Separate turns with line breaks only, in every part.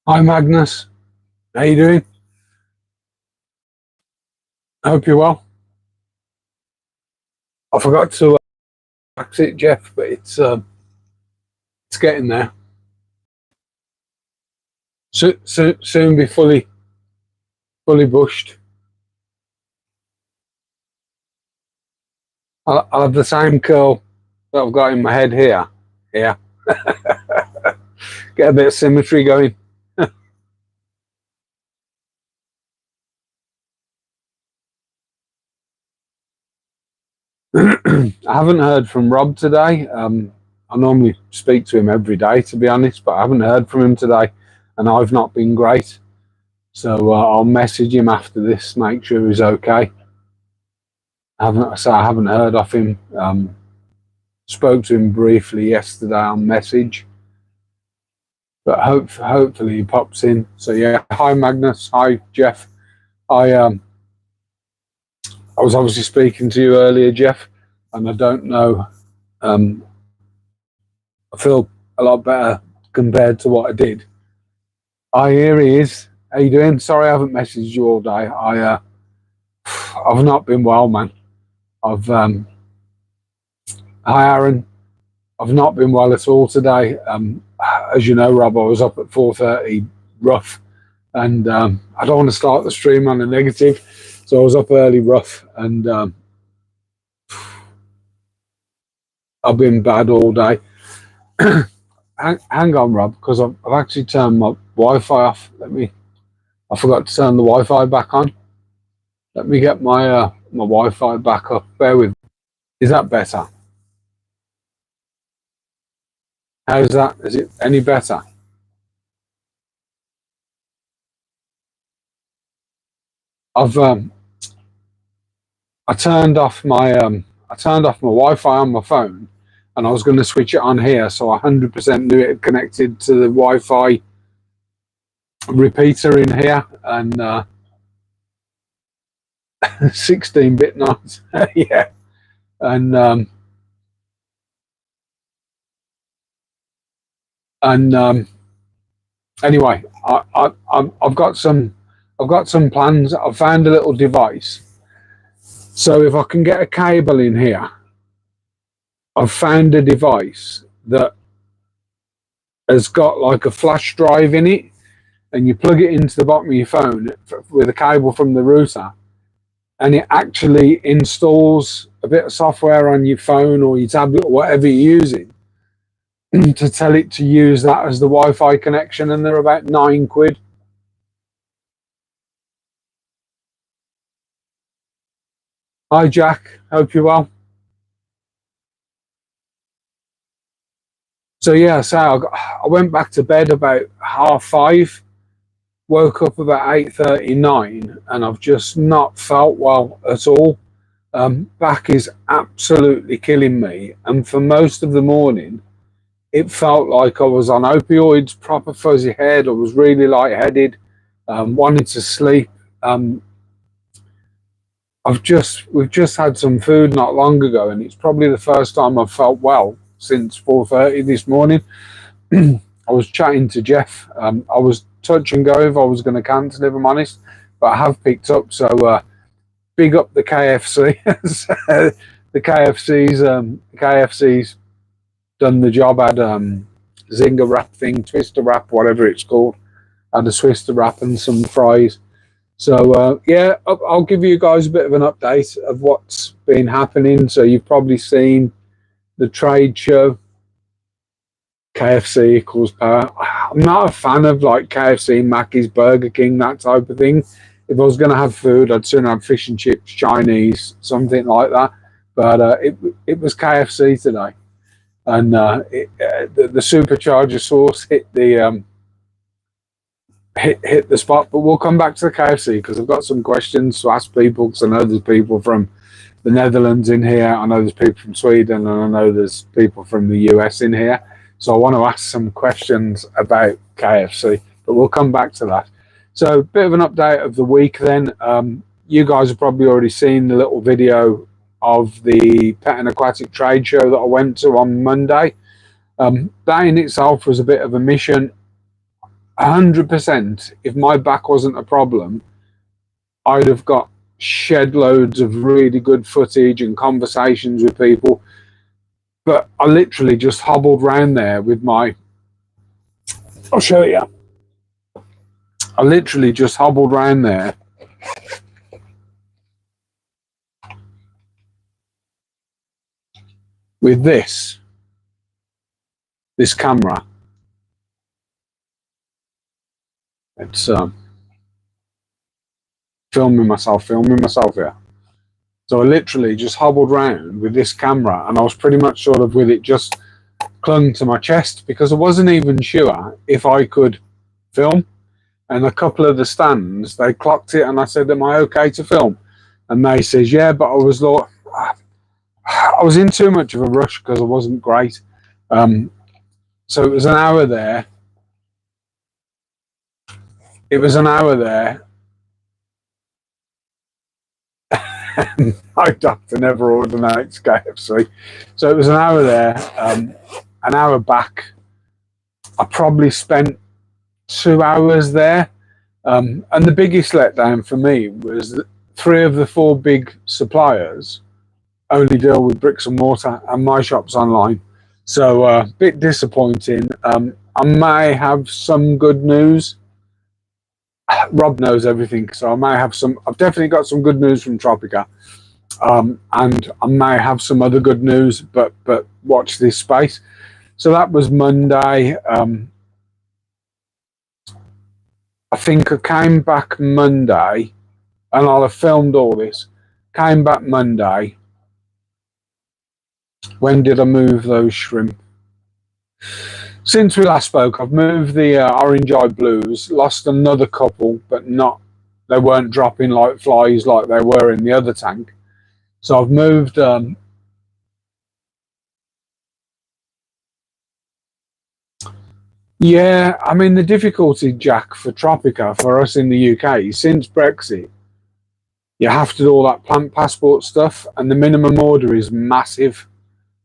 Hi Magnus, how you doing? I hope you're well. I forgot to exit Jeff, but it's getting there. Soon be fully bushed. I'll have the same curl that I've got in my head here. Yeah, get a bit of symmetry going. I haven't heard from Rob today. I normally speak to him every day, to be honest, but I haven't heard from him today, and I've not been great. So I'll message him after this, make sure he's okay. I haven't heard of him. Spoke to him briefly yesterday on message, but hopefully he pops in. So yeah, hi Magnus, hi Jeff. I I was obviously speaking to you earlier, Jeff, and I don't know. Um, I feel a lot better compared to what I did. Here he is. How you doing? Sorry, I haven't messaged you all day. I've not been well, man. I've Hi Aaron. I've not been well at all today. As you know, Rob, I was up at 4:30, rough, and I don't want to start the stream on a negative, so I was up early, rough, and I've been bad all day. hang on, Rob, because I've actually turned my Wi-Fi off. I forgot to turn the Wi-Fi back on. Let me get my Wi-Fi back up. Bear with me. Is that better? How's that? Is it any better? I've I turned off my Wi-Fi on my phone, and I was going to switch it on here, so I 100% knew it had connected to the Wi-Fi repeater in here, and 16-bit noise. Yeah, and anyway, I've got some plans. I've found a little device. So if I can get a cable in here, I've found a device that has got like a flash drive in it, and you plug it into the bottom of your phone with a cable from the router, and it actually installs a bit of software on your phone or your tablet or whatever you're using to tell it to use that as the Wi-Fi connection, and they're about £9. Hi Jack, hope you're well. So yeah, I went back to bed about 5:30, woke up about 8:39, and I've just not felt well at all. Back is absolutely killing me, and for most of the morning, it felt like I was on opioids, proper fuzzy head. I was really lightheaded, wanted to sleep. We've just had some food not long ago, and it's probably the first time I've felt well since 4:30 this morning. I was chatting to Jeff. I was touch and go if I was going to cancel, if I'm honest, but I have picked up. So big up the KFC. KFC's done the job. Had zinger wrap thing, twister wrap, whatever it's called. Had a twister wrap and some fries. So yeah, I'll give you guys a bit of an update of what's been happening. So you've probably seen the trade show. KFC equals power. I'm not a fan of like KFC, Mackey's, Burger King, that type of thing. If I was going to have food, I'd sooner have fish and chips, Chinese, something like that. But it was KFC today, and the supercharger sauce hit the hit the spot. But we'll come back to the KFC because I've got some questions to ask people, because I know there's people from the Netherlands in here, I know there's people from Sweden, and I know there's people from the US in here. So I want to ask some questions about KFC, but we'll come back to that. So a bit of an update of the week then. You guys have probably already seen the little video of the Pet and Aquatic Trade Show that I went to on Monday. That in itself was a bit of a mission. 100%, if my back wasn't a problem, I'd have got shed loads of really good footage and conversations with people. But I literally just hobbled round there with my, I'll show you. I literally just hobbled round there with this camera. It's filming myself here. So I literally just hobbled round with this camera, and I was pretty much sort of with it just clung to my chest because I wasn't even sure if I could film. And a couple of the stands, they clocked it, and I said, "Am I okay to film?" And they says, "Yeah," but I was like, I was in too much of a rush because I wasn't great. So it was an hour there. My doctor never ordered an KFC. So it was an hour there, an hour back. I probably spent 2 hours there. And the biggest letdown for me was that 3 of the 4 big suppliers only deal with bricks and mortar, and my shop's online. So a bit disappointing. I may have some good news. Rob knows everything, so I may have some. I've definitely got some good news from Tropica, and I may have some other good news. But watch this space. So that was Monday. I think I came back Monday, and I'll have filmed all this. Came back Monday. When did I move those shrimp? Since we last spoke, I've moved the orange eye blues, lost another couple, but not, they weren't dropping like flies like they were in the other tank. So I've moved, yeah, I mean, the difficulty, Jack, for Tropica, for us in the UK, since Brexit, you have to do all that plant passport stuff, and the minimum order is massive,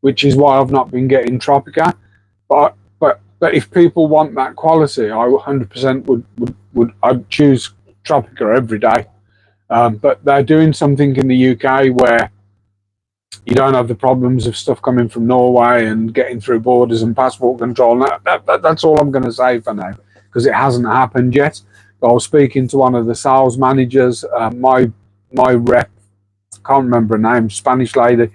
which is why I've not been getting Tropica. But if people want that quality, I 100% would I'd choose Tropica every day. But they're doing something in the UK where you don't have the problems of stuff coming from Norway and getting through borders and passport control. That's all I'm going to say for now, because it hasn't happened yet. But I was speaking to one of the sales managers, my rep, can't remember her name, Spanish lady.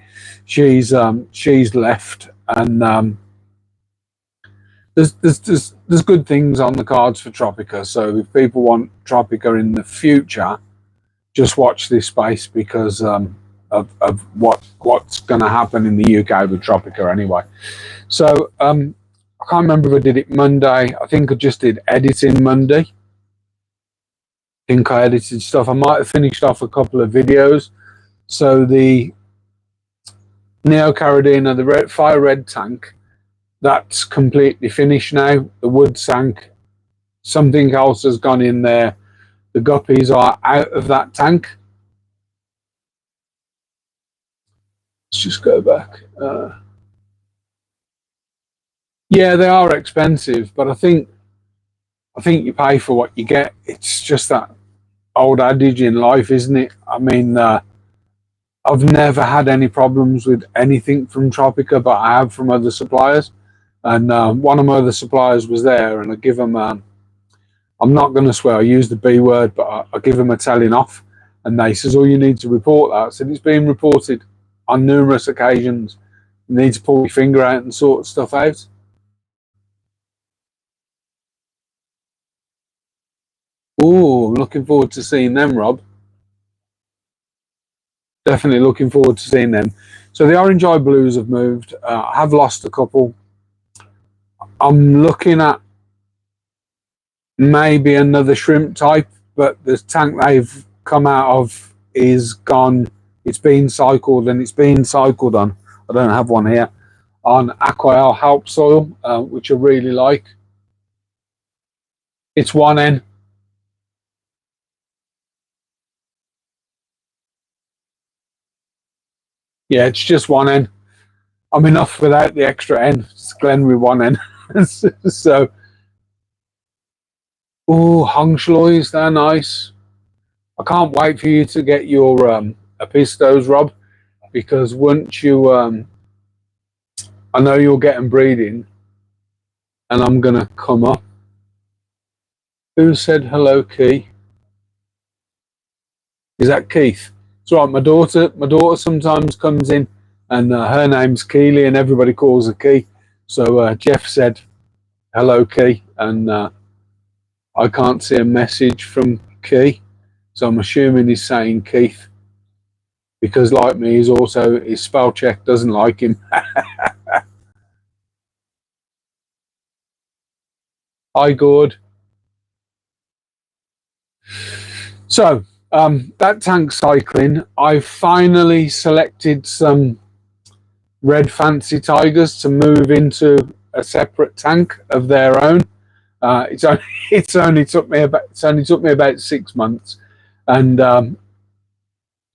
She's left, and there's good things on the cards for Tropica. So if people want Tropica in the future, just watch this space because of what's going to happen in the UK with Tropica anyway. So I can't remember if I did it Monday. I think I just did editing Monday. I think I edited stuff. I might have finished off a couple of videos. So the Neo Caradina, the fire red tank, that's completely finished now. The wood sank. Something else has gone in there. The guppies are out of that tank. Let's just go back. Yeah, they are expensive, but I think you pay for what you get. It's just that old adage in life, isn't it? I mean, I've never had any problems with anything from Tropica, but I have from other suppliers. And one of my other suppliers was there, and I give them, I'm not going to swear, I use the B word, but I give them a telling off. And they says, "Oh, you need to report that." I said, "It's been reported on numerous occasions. You need to pull your finger out and sort stuff out." Oh, I'm looking forward to seeing them, Rob. Definitely looking forward to seeing them. So the Orange Eye Blues have moved. I have lost a couple. I'm looking at maybe another shrimp type, but the tank they've come out of is gone. It's been cycled, and it's been cycled on, I don't have one here, on Aquael Help soil, which I really like. It's 1N. Yeah, it's just 1N. I'm enough without the extra N. It's Glen with 1N. So Oh, Hongslois, they're nice. I can't wait for you to get your Epistos, Rob, because once you, I know you'll get them breeding, and I'm gonna come up. Who said hello, Key? Is that Keith? It's right. My daughter sometimes comes in, and her name's Keely, and everybody calls her Key. So Jeff said hello, Key, and I can't see a message from Key, so I'm assuming he's saying Keith, because like me, his spell check doesn't like him. Hi, Gord. So that tank cycling, I finally selected some red fancy tigers to move into a separate tank of their own. It's only took me about 6 months, and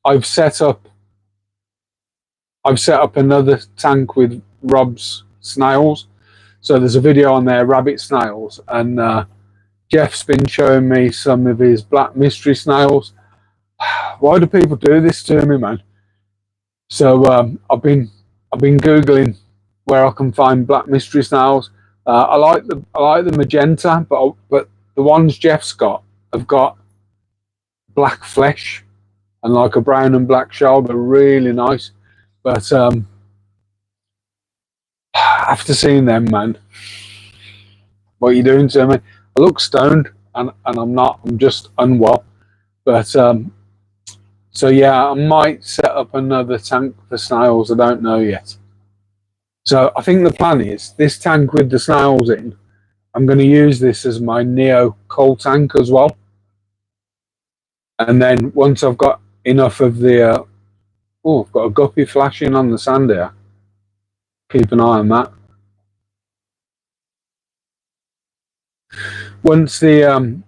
I've set up another tank with Rob's snails. So there's a video on there, rabbit snails, and Jeff's been showing me some of his black mystery snails. Why do people do this to me, man? So I've been googling where I can find black mystery snails. I like the magenta, but the ones Jeff's got have got black flesh and like a brown and black shell. They're really nice. But after seeing them, man, what are you doing to me? I look stoned, and I'm not. I'm just unwell. But so yeah, I might set up another tank for snails. I don't know yet. So I think the plan is this tank with the snails in. I'm going to use this as my Neo coal tank as well. And then once I've got enough of the oh, I've got a guppy flashing on the sand here. Keep an eye on that. Once the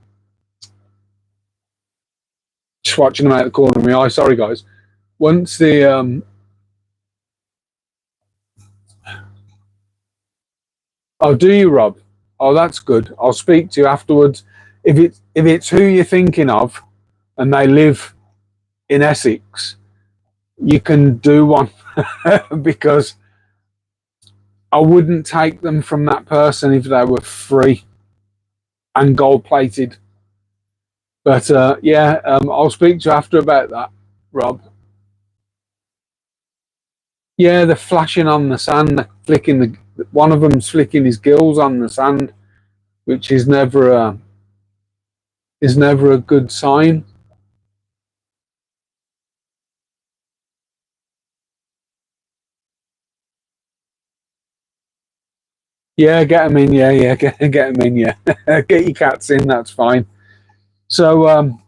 just watching them out the corner of my eye. Sorry, guys. Once the oh, do you, Rob? Oh, that's good. I'll speak to you afterwards. If it's who you're thinking of, and they live in Essex, you can do one because I wouldn't take them from that person if they were free and gold plated. But yeah, I'll speak to you after about that, Rob. Yeah, they're flashing on the sand. They're flicking one of them's flicking his gills on the sand, which is never a good sign. Yeah, get them in. Yeah, get them in. Yeah, get your cats in. That's fine. So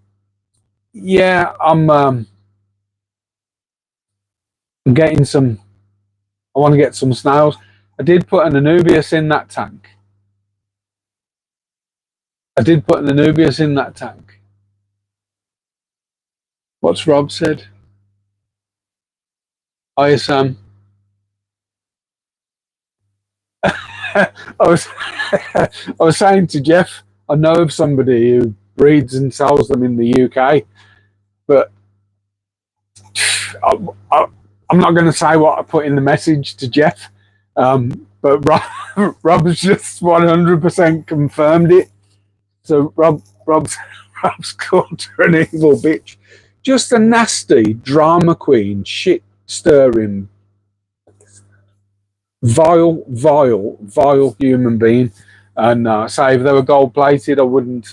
yeah, I'm getting some. I want to get some snails. I did put an Anubias in that tank. What's Rob said? Hi, Sam. I was I was saying to Jeff, I know of somebody who breeds and sells them in the UK, but I'm not going to say what I put in the message to Jeff. But Rob's just 100% confirmed it. So Rob's called her an evil bitch, just a nasty drama queen, shit stirring, vile human being. And say if they were gold plated, I wouldn't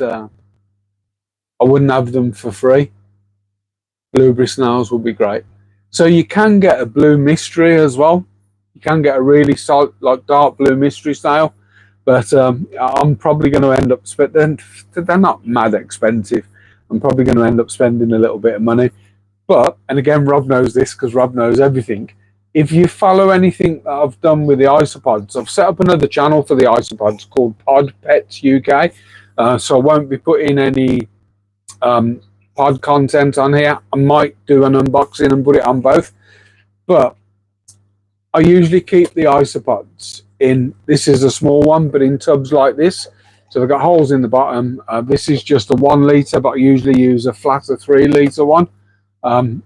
have them for free. Blueberry snails would be great. So you can get a blue mystery as well. You can get a really solid, like dark blue mystery snail, but I'm probably going to end up spending. They're not mad expensive. I'm probably going to end up spending a little bit of money. But, and again, Rob knows this because Rob knows everything. If you follow anything that I've done with the isopods, I've set up another channel for the isopods called Pod Pets UK. So I won't be putting any pod content on here. I might do an unboxing and put it on both. But I usually keep the isopods in, this is a small one, but in tubs like this. So they've got holes in the bottom. This is just a 1 litre, but I usually use a flatter 3 litre one. My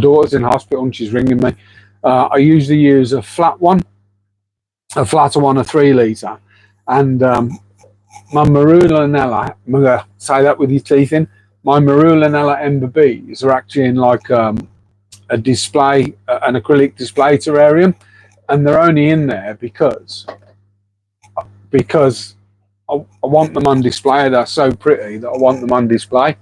daughter's in hospital and she's ringing me. I usually use a flatter one, a 3 litre. And my Marulanella, I'm going to say that with your teeth in, my Marulanella Ember Bees are actually in like a display, an acrylic display terrarium. And they're only in there because I want them on display. They're so pretty that I want them on display.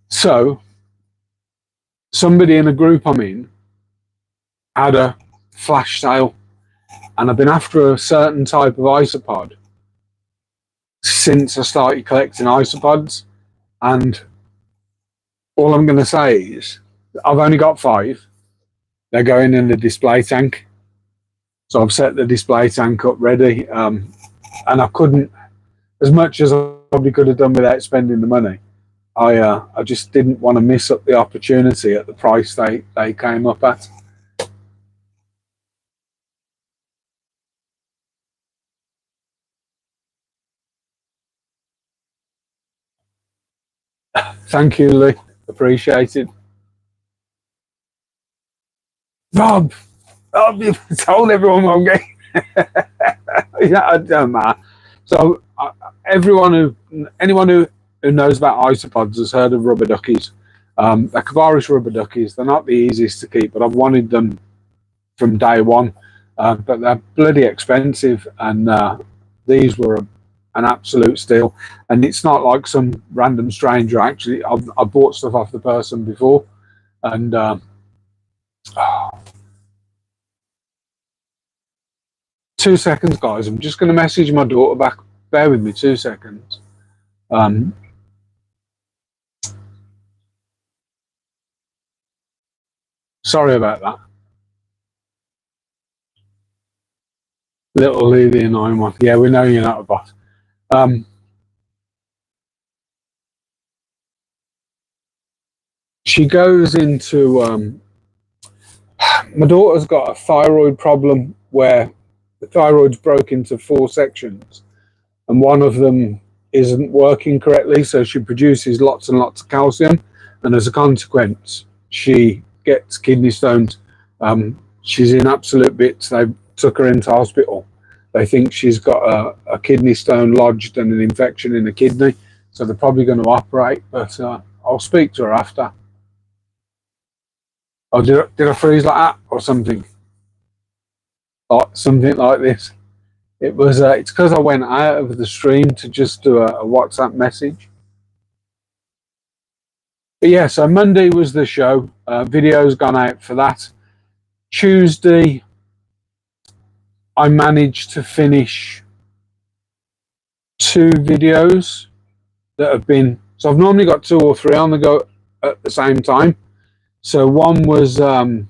So somebody in a group I'm in had a flash sale, and I've been after a certain type of isopod since I started collecting isopods, and all I'm going to say is I've only got 5. They're going in the display tank, so I've set the display tank up ready, and I couldn't, as much as I probably could have done without spending the money, I just didn't want to miss up the opportunity at the price they came up at. Thank you, Lee. Appreciate it. Rob, you've told everyone what I'm getting. Yeah, it don't matter. So anyone who knows about isopods has heard of rubber duckies. They're Kavaris rubber duckies. They're not the easiest to keep, but I've wanted them from day one. But they're bloody expensive, and these were an absolute steal. And it's not like some random stranger. Actually, I've bought stuff off the person before, and 2 seconds, guys. I'm just going to message my daughter back. Bear with me 2 seconds. Sorry about that. Little Lee, the annoying one. Yeah, we know you're not a bot. She goes into my daughter's got a thyroid problem where the thyroid's broke into 4 sections, and one of them isn't working correctly, so she produces lots and lots of calcium, and as a consequence she gets kidney stones. She's in absolute bits. They took her into hospital. They think she's got a kidney stone lodged and an infection in the kidney, so they're probably going to operate, but I'll speak to her after. Oh, did I freeze like that or something? Something like this. It was. It's because I went out of the stream to just do a WhatsApp message. But yeah, so Monday was the show. Video's gone out for that. Tuesday, I managed to finish 2 videos that have been. So I've normally got 2 or 3 on the go at the same time. So one was a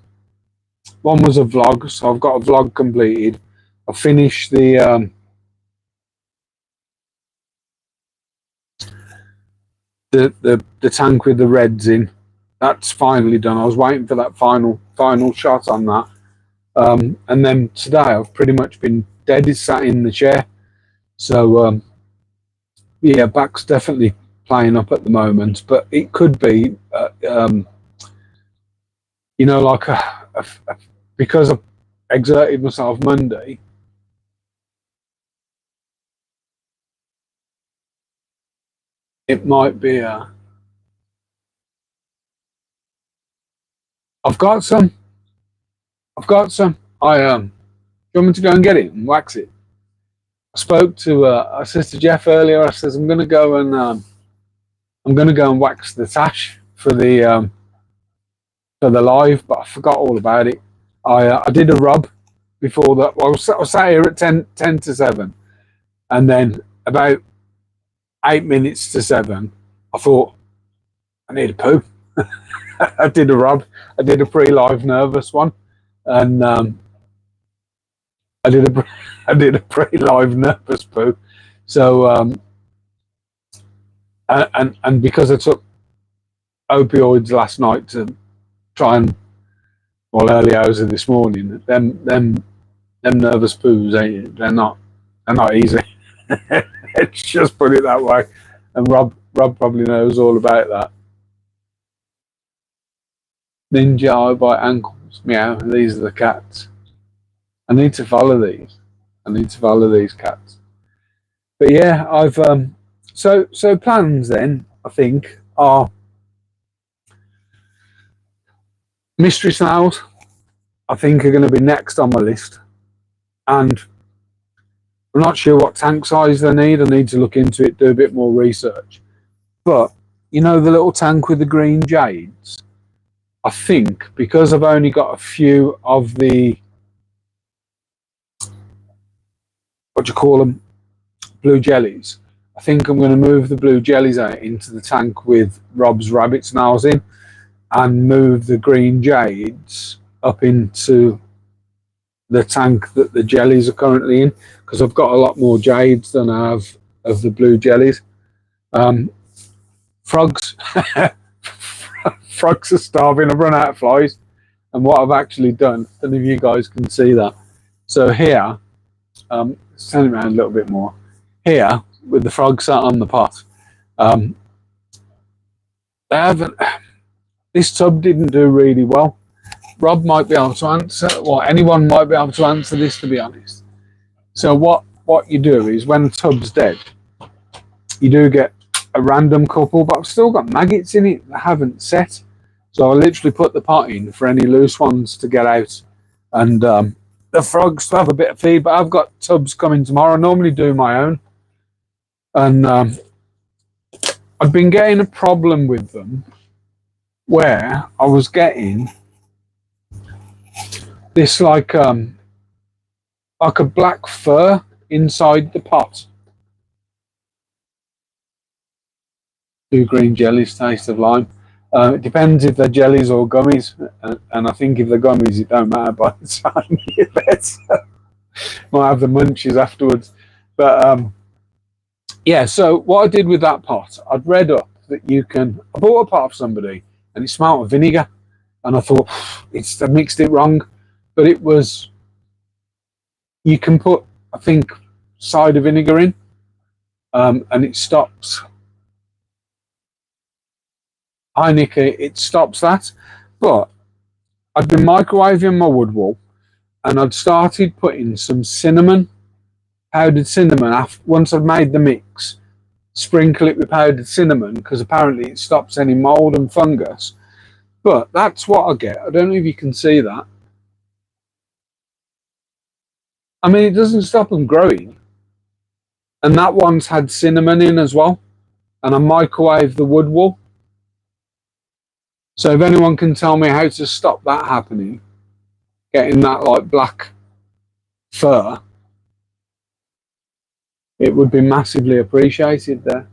vlog. So I've got a vlog completed. I finished the tank with the reds in. That's finally done. I was waiting for that final shot on that. And then today I've pretty much been dead sat in the chair. So yeah, back's definitely playing up at the moment, but it could be you know, like because I exerted myself Monday. It might be I've got some. Do you want me to go and get it and wax it? I spoke to I said to Jeff earlier. I says I'm gonna go and wax the tash for the live, but I forgot all about it. I did a rub before that. Well, I was sat here at 10 to 7, and then about 8 minutes to 7, I thought I need a poo. I did a rub. I did a pre-live nervous one, and I did a pre-live nervous poo. So and because I took opioids last night to try and well, early hours of this morning. Them nervous poos, they're not easy. Let's just put it that way. And Rob probably knows all about that. Ninja, I bite ankles, meow. These are the cats. I need to follow these. I need to follow these cats. But yeah, I've so plans then, I think, are mystery snails. I think are going to be next on my list, and I'm not sure what tank size they need. I need to look into it, do a bit more research. But you know the little tank with the green jades. I think because I've only got a few of the, what do you call them, blue jellies. I think I'm going to move the blue jellies out into the tank with Rob's rabbit snails in, and move the green jades up into the tank that the jellies are currently in, because I've got a lot more jades than I have of the blue jellies. Frogs, frogs are starving. I've run out of flies, and what I've actually done, I don't know if you guys can see that. So here, let's turn it around a little bit more. Here, with the frog sat on the pot, they haven't. This tub didn't do really well. Rob might be able to answer, well, anyone might be able to answer this, to be honest. So what you do is when the tub's dead, you do get a random couple, but I've still got maggots in it that haven't set. So I literally put the pot in for any loose ones to get out, and the frogs to have a bit of feed. But I've got tubs coming tomorrow. I normally do my own, and I've been getting a problem with them where I was getting this like a black fur inside the pot. 2 green jellies, taste of lime. It depends if they're jellies or gummies, and I think if they're gummies, it don't matter by the time you bet. Might have the munchies afterwards. But yeah, so what I did with that pot, I'd read up that you can. I bought a pot of somebody, and it smelled of vinegar, and I thought I mixed it wrong, but it was. You can put, I think, cider vinegar in, and it stops. Hi, Nicky, it stops that. But I'd been microwaving my wood wool, and I'd started putting some cinnamon, powdered cinnamon. Once I'd made the mix, sprinkle it with powdered cinnamon, because apparently it stops any mold and fungus. But that's what I get. I don't know if you can see that. I mean, it doesn't stop them growing. And that one's had cinnamon in as well. And I microwave the wood wool. So if anyone can tell me how to stop that happening, getting that like black fur, it would be massively appreciated there.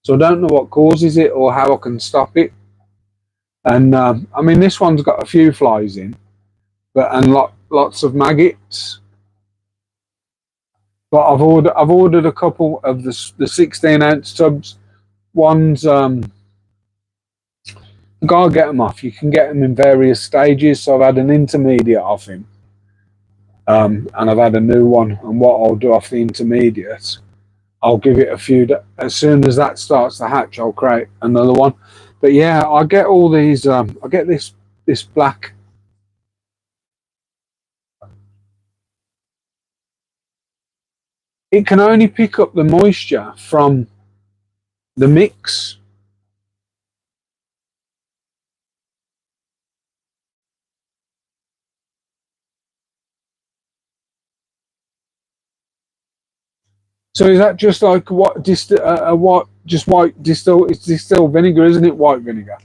So I don't know what causes it or how I can stop it. And I mean, this one's got a few flies in, and lots of maggots. But I've ordered a couple of the 16-ounce tubs. One's you gotta get them off. You can get them in various stages. So I've had an intermediate off him, and I've had a new one. And what I'll do off the intermediate, I'll give it a few. As soon as that starts to hatch, I'll create another one. But yeah, I get all these. I get this black. It can only pick up the moisture from the mix. So is that just like what just white distilled? It's distilled vinegar, isn't it? White vinegar.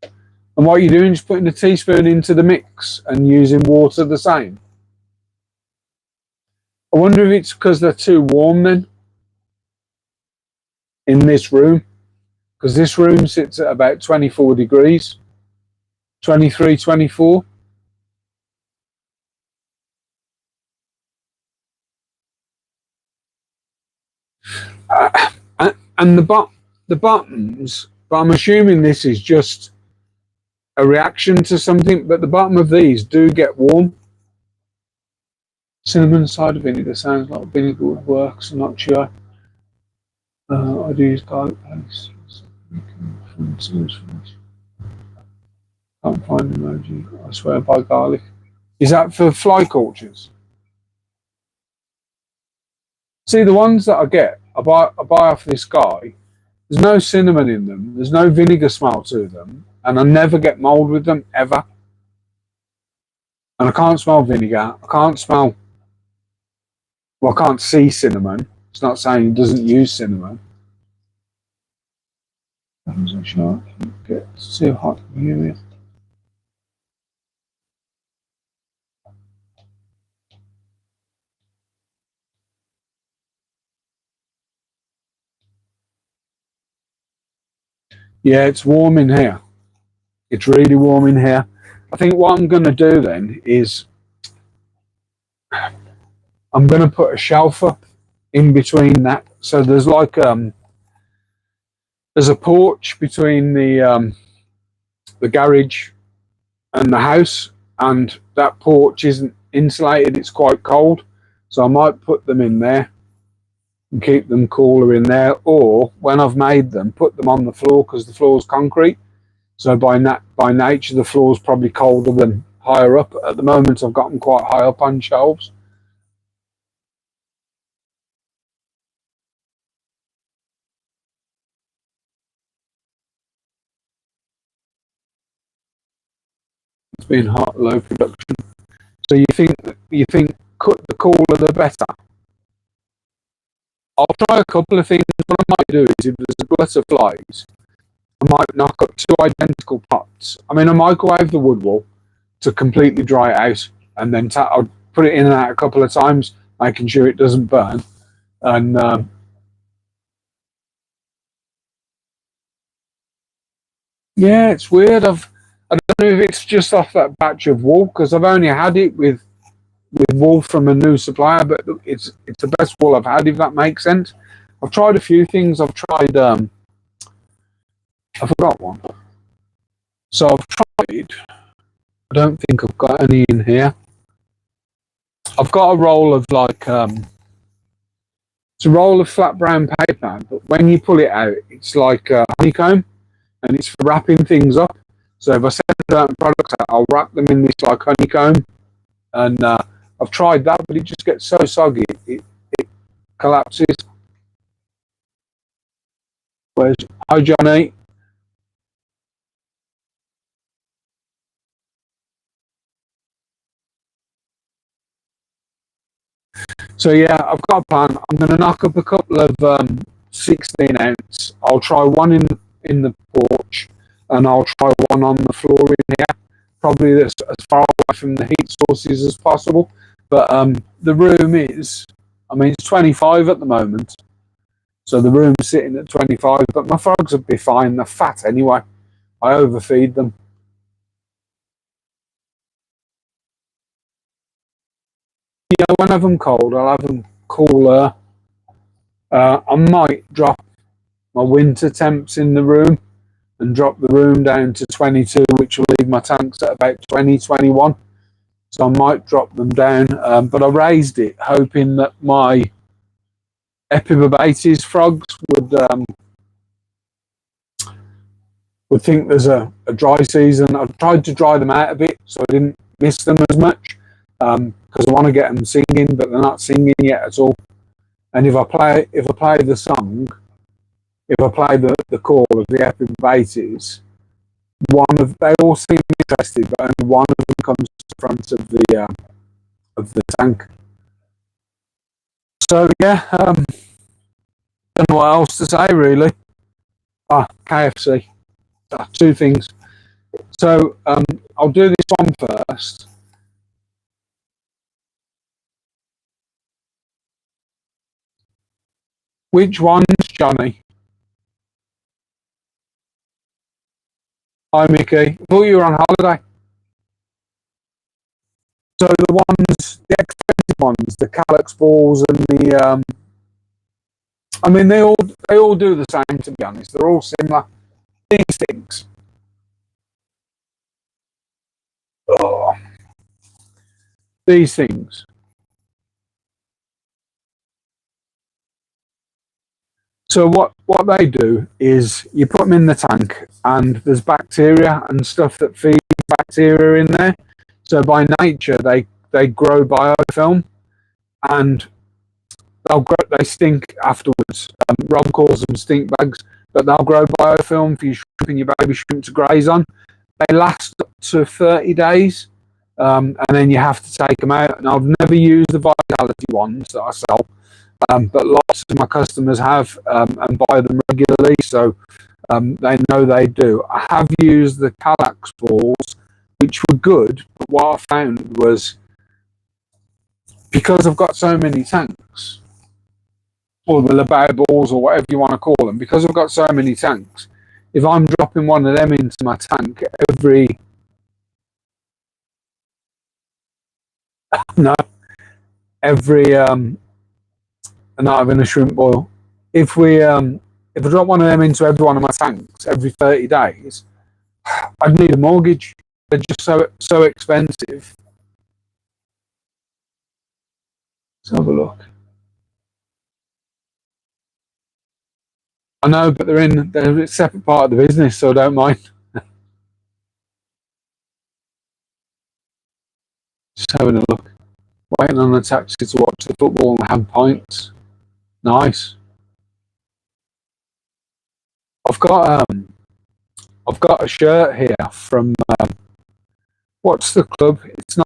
And what you're doing is putting a teaspoon into the mix and using water the same. I wonder if it's because they're too warm then in this room, because this room sits at about 24 degrees, 23, 24. And the bottoms, but I'm assuming this is just a reaction to something, but the bottom of these do get warm. Cinnamon cider vinegar sounds like vinegar would work, so I'm not sure. I do use garlic paste. Can't find emoji. I swear by garlic. Is that for fly cultures? See, the ones that I buy off this guy. There's no cinnamon in them. There's no vinegar smell to them, and I never get mold with them ever. And I can't smell vinegar. I can't smell. Well, I can't see cinnamon. It's not saying it doesn't use cinnamon. I'm sure. Get too hot here. Yeah, it's warm in here. It's really warm in here. I think what I'm going to do then is I'm going to put a shelf up in between that. So there's like there's a porch between the garage and the house, and that porch isn't insulated. It's quite cold, so I might put them in there and keep them cooler in there. Or when I've made them, put them on the floor because the floor's concrete. So by nature, the floor's probably colder than higher up. At the moment, I've got them quite high up on shelves. It's been hot, low production. So you think cut the cooler the better? I'll try a couple of things. What I might do is if there's a glut of flies, I might knock up two identical pots. I mean, I microwave the wood wool to completely dry it out, and then I'll put it in and out a couple of times, making sure it doesn't burn. And yeah, it's weird. I don't know if it's just off that batch of wool because I've only had it with wool from a new supplier, but it's the best wool I've had, if that makes sense. I've tried a few things. I've tried I forgot one. So I've tried. I don't think I've got any in here. I've got a roll of it's a roll of flat brown paper, but when you pull it out, it's like honeycomb, and it's for wrapping things up. So if I send certain products out, I'll wrap them in this like honeycomb, and I've tried that, but it just gets so soggy, it collapses. Whereas, hi Johnny. So yeah, I've got a plan. I'm going to knock up a couple of 16 ounce. I'll try one in the porch, and I'll try one on the floor in here. Probably as far away from the heat sources as possible. But the room is, I mean, it's 25 at the moment. So the room's sitting at 25, but my frogs would be fine. They're fat anyway. I overfeed them. Yeah, when I have them cold, I'll have them cooler. I might drop my winter temps in the room and drop the room down to 22, which will leave my tanks at about 20, 21. So I might drop them down. But I raised it hoping that my Ep10 frogs would think there's a dry season. I've tried to dry them out a bit so I didn't miss them as much because I want to get them singing, but they're not singing yet at all. And if I play the song, if I play the call of the Ep10, they all seem interested, but only one of them comes to the front of the tank. So yeah, don't know what else to say really. KFC. Two things. So I'll do this one first. Which one's Johnny? Hi Mickey. I thought you were on holiday. So the expensive ones, the Calyx balls and the I mean they all do the same, to be honest. They're all similar. These things. Oh, these things. So what they do is you put them in the tank, and there's bacteria and stuff that feeds bacteria in there. So by nature, they grow biofilm, and they stink afterwards. Rob calls them stink bags, but they'll grow biofilm for your shrimp and your baby shrimp to graze on. They last up to 30 days, and then you have to take them out. And I've never used the Vitality ones that I sell, but lots of my customers have, and buy them regularly, so they know they do. I have used the Calax balls, which were good, but what I found was, because I've got so many tanks, or the Lebao balls, or whatever you want to call them, because I've got so many tanks, if I'm dropping one of them into my tank no, every not having a shrimp boil. If I drop one of them into every one of my tanks every 30 days, I'd need a mortgage. They're just so expensive. Let's have a look. I know, but they're a separate part of the business, so I don't mind. Just having a look. Waiting on the taxi to watch the football and have pints. Nice. I've got a shirt here from what's the club? It's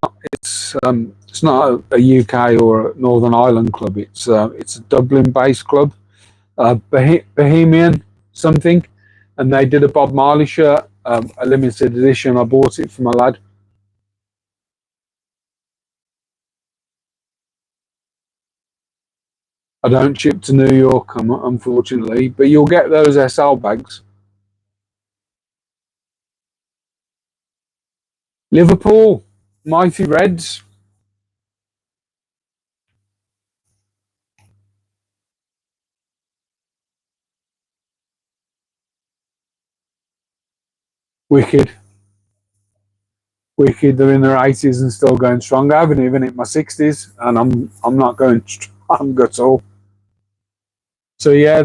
not a UK or a Northern Ireland club. It's a Dublin-based club, Bohemian something, and they did a Bob Marley shirt, a limited edition. I bought it for my lad. I don't ship to New York, unfortunately, but you'll get those SL bags. Liverpool, Mighty Reds. Wicked. Wicked. They're in their 80s and still going strong. I haven't even hit my 60s, and I'm not going strong at all. So yeah,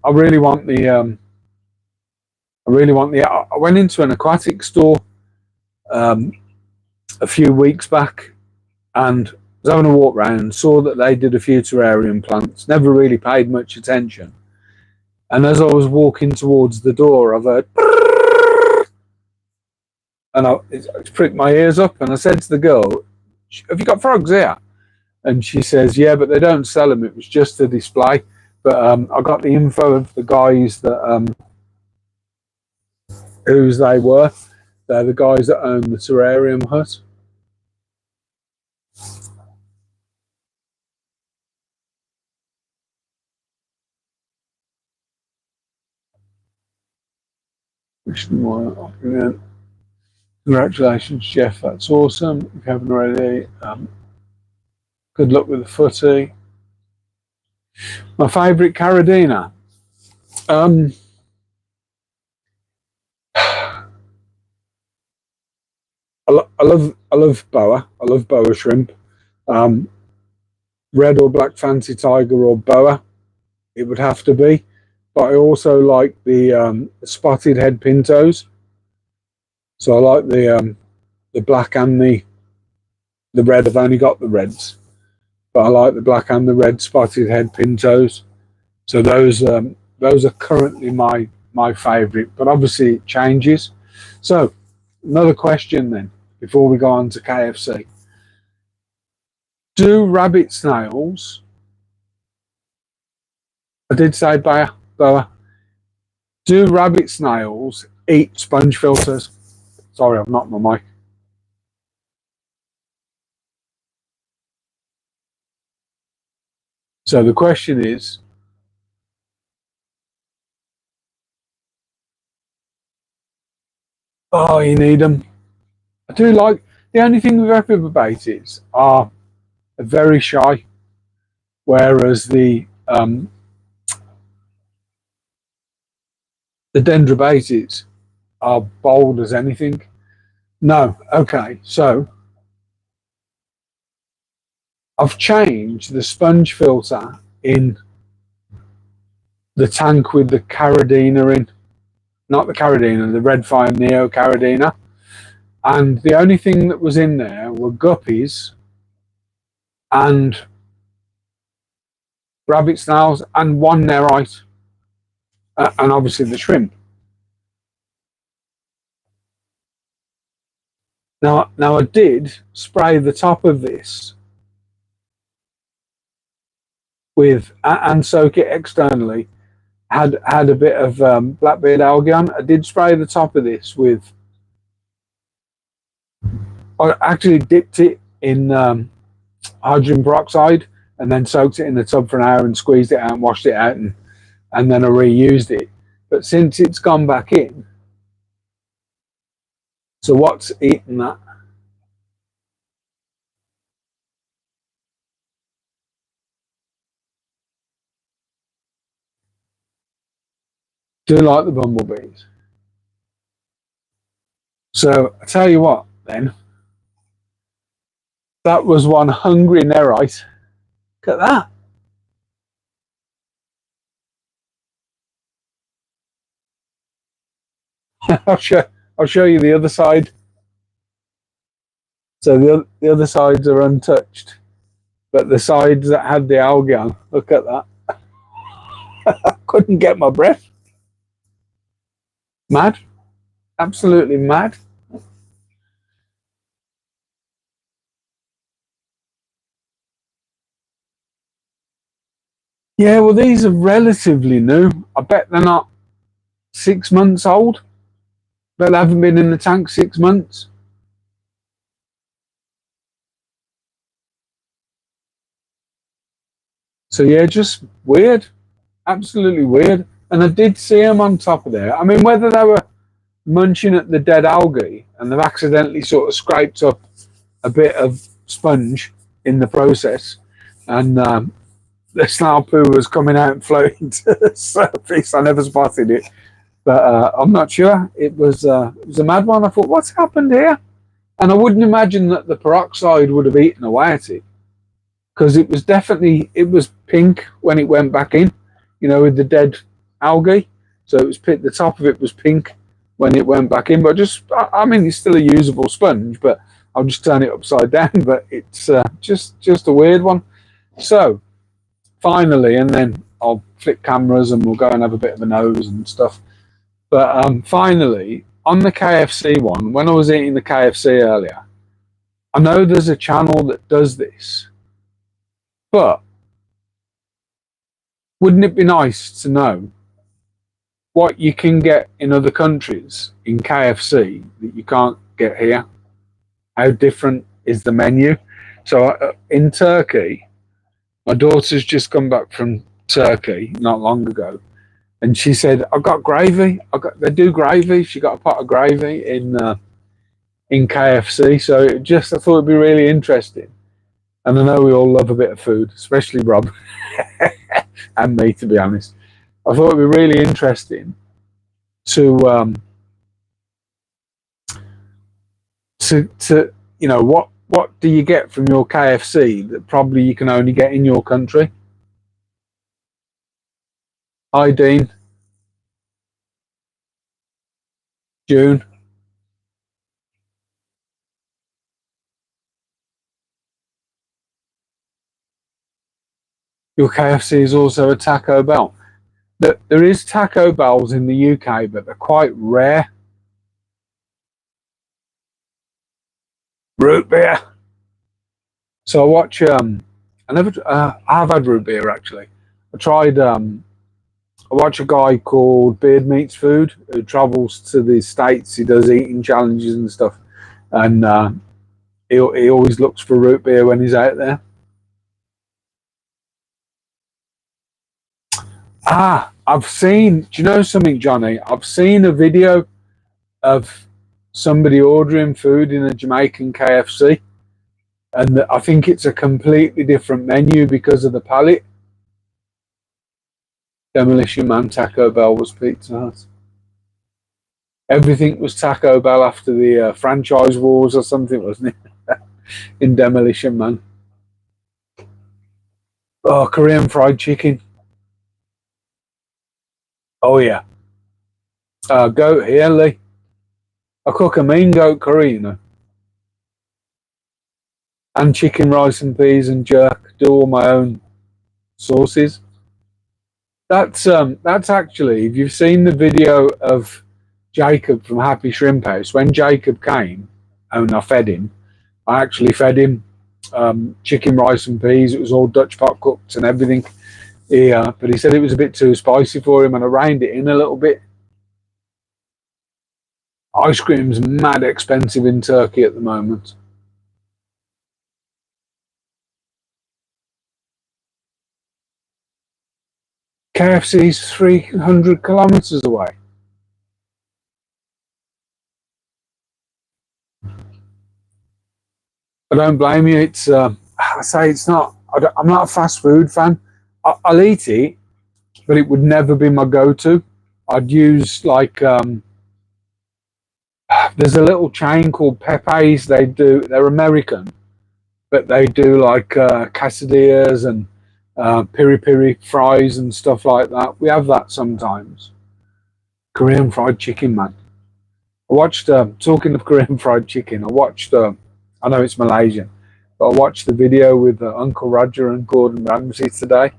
I really want the I went into an aquatic store um, a few weeks back, and was having a walk around, saw that they did a few terrarium plants. Never really paid much attention, and as I was walking towards the door, I've heard, and it's pricked my ears up, and I said to the girl, "Have you got frogs here?" And she says, "Yeah, but they don't sell them. It was just a display." But I got the info of the guys that whose they were. They're the guys that own the terrarium hut. Congratulations, Jeff. That's awesome. If you haven't already, good luck with the footy. My favourite Carradina. I love boa. I love boa shrimp. Um, red or black fancy tiger or boa, it would have to be. But I also like the spotted head pintos. So I like the black and the red. I've only got the reds, but I like the black and the red spotted head pintos. So those are currently my favourite. But obviously it changes. So another question then before we go on to KFC. Do rabbit snails, I did say boa, do rabbit snails eat sponge filters? Sorry, I've knocked my mic. So the question is, oh, you need them. I do like, the only thing with epiphybates are very shy, whereas the dendrobates are bold as anything. No. Okay. So I've changed the sponge filter in the tank with the Carradina in, not the Carradina, the Red Fire Neo Carradina. And the only thing that was in there were guppies and rabbit snails and one nerite, and obviously the shrimp. Now I did spray the top of this with and soak it externally. Had a bit of blackbeard algae on. I did spray the top of this with. I actually dipped it in hydrogen peroxide and then soaked it in the tub for an hour and squeezed it out and washed it out, and then I reused it. But since it's gone back in, so what's eating that? Do you like the bumblebees? So I tell you what, then that was one hungry nerite. Look at that. I'll show you the other side. So the other sides are untouched, but the sides that had the algae on, look at that. I couldn't get my breath. Mad, absolutely mad. Yeah, well, these are relatively new. I bet they're not 6 months old. But they haven't been in the tank 6 months. So yeah, just weird, absolutely weird. And I did see them on top of there. I mean, whether they were munching at the dead algae and they've accidentally sort of scraped up a bit of sponge in the process, and the snail poo was coming out and floating to the surface. I never spotted it, but I'm not sure. It was a mad one. I thought, what's happened here? And I wouldn't imagine that the peroxide would have eaten away at it, because it was pink when it went back in, with the dead algae. So it was the top of it was pink when it went back in. But I mean, it's still a usable sponge, but I'll just turn it upside down. But it's just a weird one. So finally, and then I'll flip cameras and we'll go and have a bit of a nose and stuff. But finally, on the KFC one, when I was eating the KFC earlier, I know there's a channel that does this, but wouldn't it be nice to know what you can get in other countries in KFC that you can't get here? How different is the menu? So in Turkey, my daughter's just come back from Turkey not long ago, and she said, "I got gravy. They do gravy." She got a pot of gravy in KFC. So I thought it'd be really interesting. And I know we all love a bit of food, especially Rob and me, to be honest. I thought it'd be really interesting to what do you get from your KFC that probably you can only get in your country? Hi, Dean. June. Your KFC is also a Taco Bell. There is Taco Bells in the UK, but they're quite rare. Root beer. So I watch. I have had root beer actually. I tried. I watch a guy called Beard Meats Food who travels to the States. He does eating challenges and stuff, and he always looks for root beer when he's out there. I've seen. Do you know something, Johnny? I've seen a video of somebody ordering food in a Jamaican KFC, and I think it's a completely different menu because of the palate. Demolition Man Taco Bell was Pizza Hut. Everything was Taco Bell after the franchise wars or something, wasn't it? In Demolition Man. Oh, Korean fried chicken. Oh yeah. Goat here, Lee. I cook a mean goat curry, you know. And chicken, rice and peas and jerk. Do all my own sauces. That's actually, if you've seen the video of Jacob from Happy Shrimp House, when Jacob came and I fed him, I actually fed him chicken, rice and peas. It was all Dutch pot cooked and everything. Yeah, but he said it was a bit too spicy for him, and I reined it in a little bit. Ice cream's mad expensive in Turkey at the moment. KFC's 300 kilometers away. I don't blame you. It's I say it's not. I'm not a fast food fan. I'll eat it, but it would never be my go-to. I'd use like there's a little chain called Pepe's. They're American, but they do like quesadillas and piri piri fries and stuff like that. We have that sometimes. Korean fried chicken, man. I watched talking of Korean fried chicken. I watched. I know it's Malaysian, but I watched the video with Uncle Roger and Gordon Ramsay today.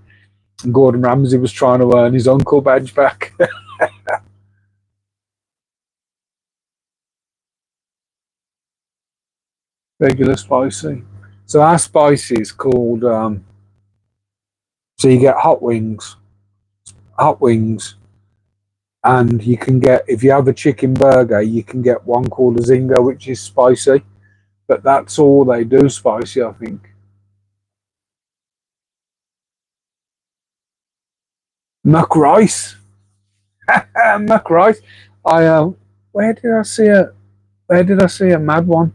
And Gordon Ramsay was trying to earn his uncle badge back. Regular spicy. So our spicy is called. So you get hot wings, and you can get, if you have a chicken burger, you can get one called a Zinger, which is spicy. But that's all they do spicy, I think. Muck rice. Muck rice. I where did I see a mad one?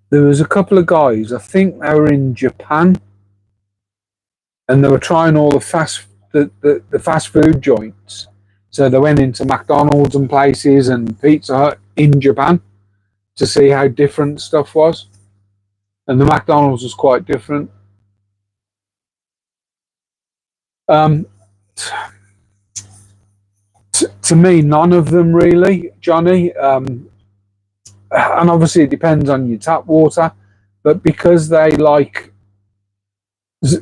There was a couple of guys, I think they were in Japan, and they were trying all the fast food joints. So they went into McDonald's and places and Pizza Hut in Japan to see how different stuff was. And the McDonald's was quite different. To me, none of them really, Johnny. And obviously it depends on your tap water, but because they like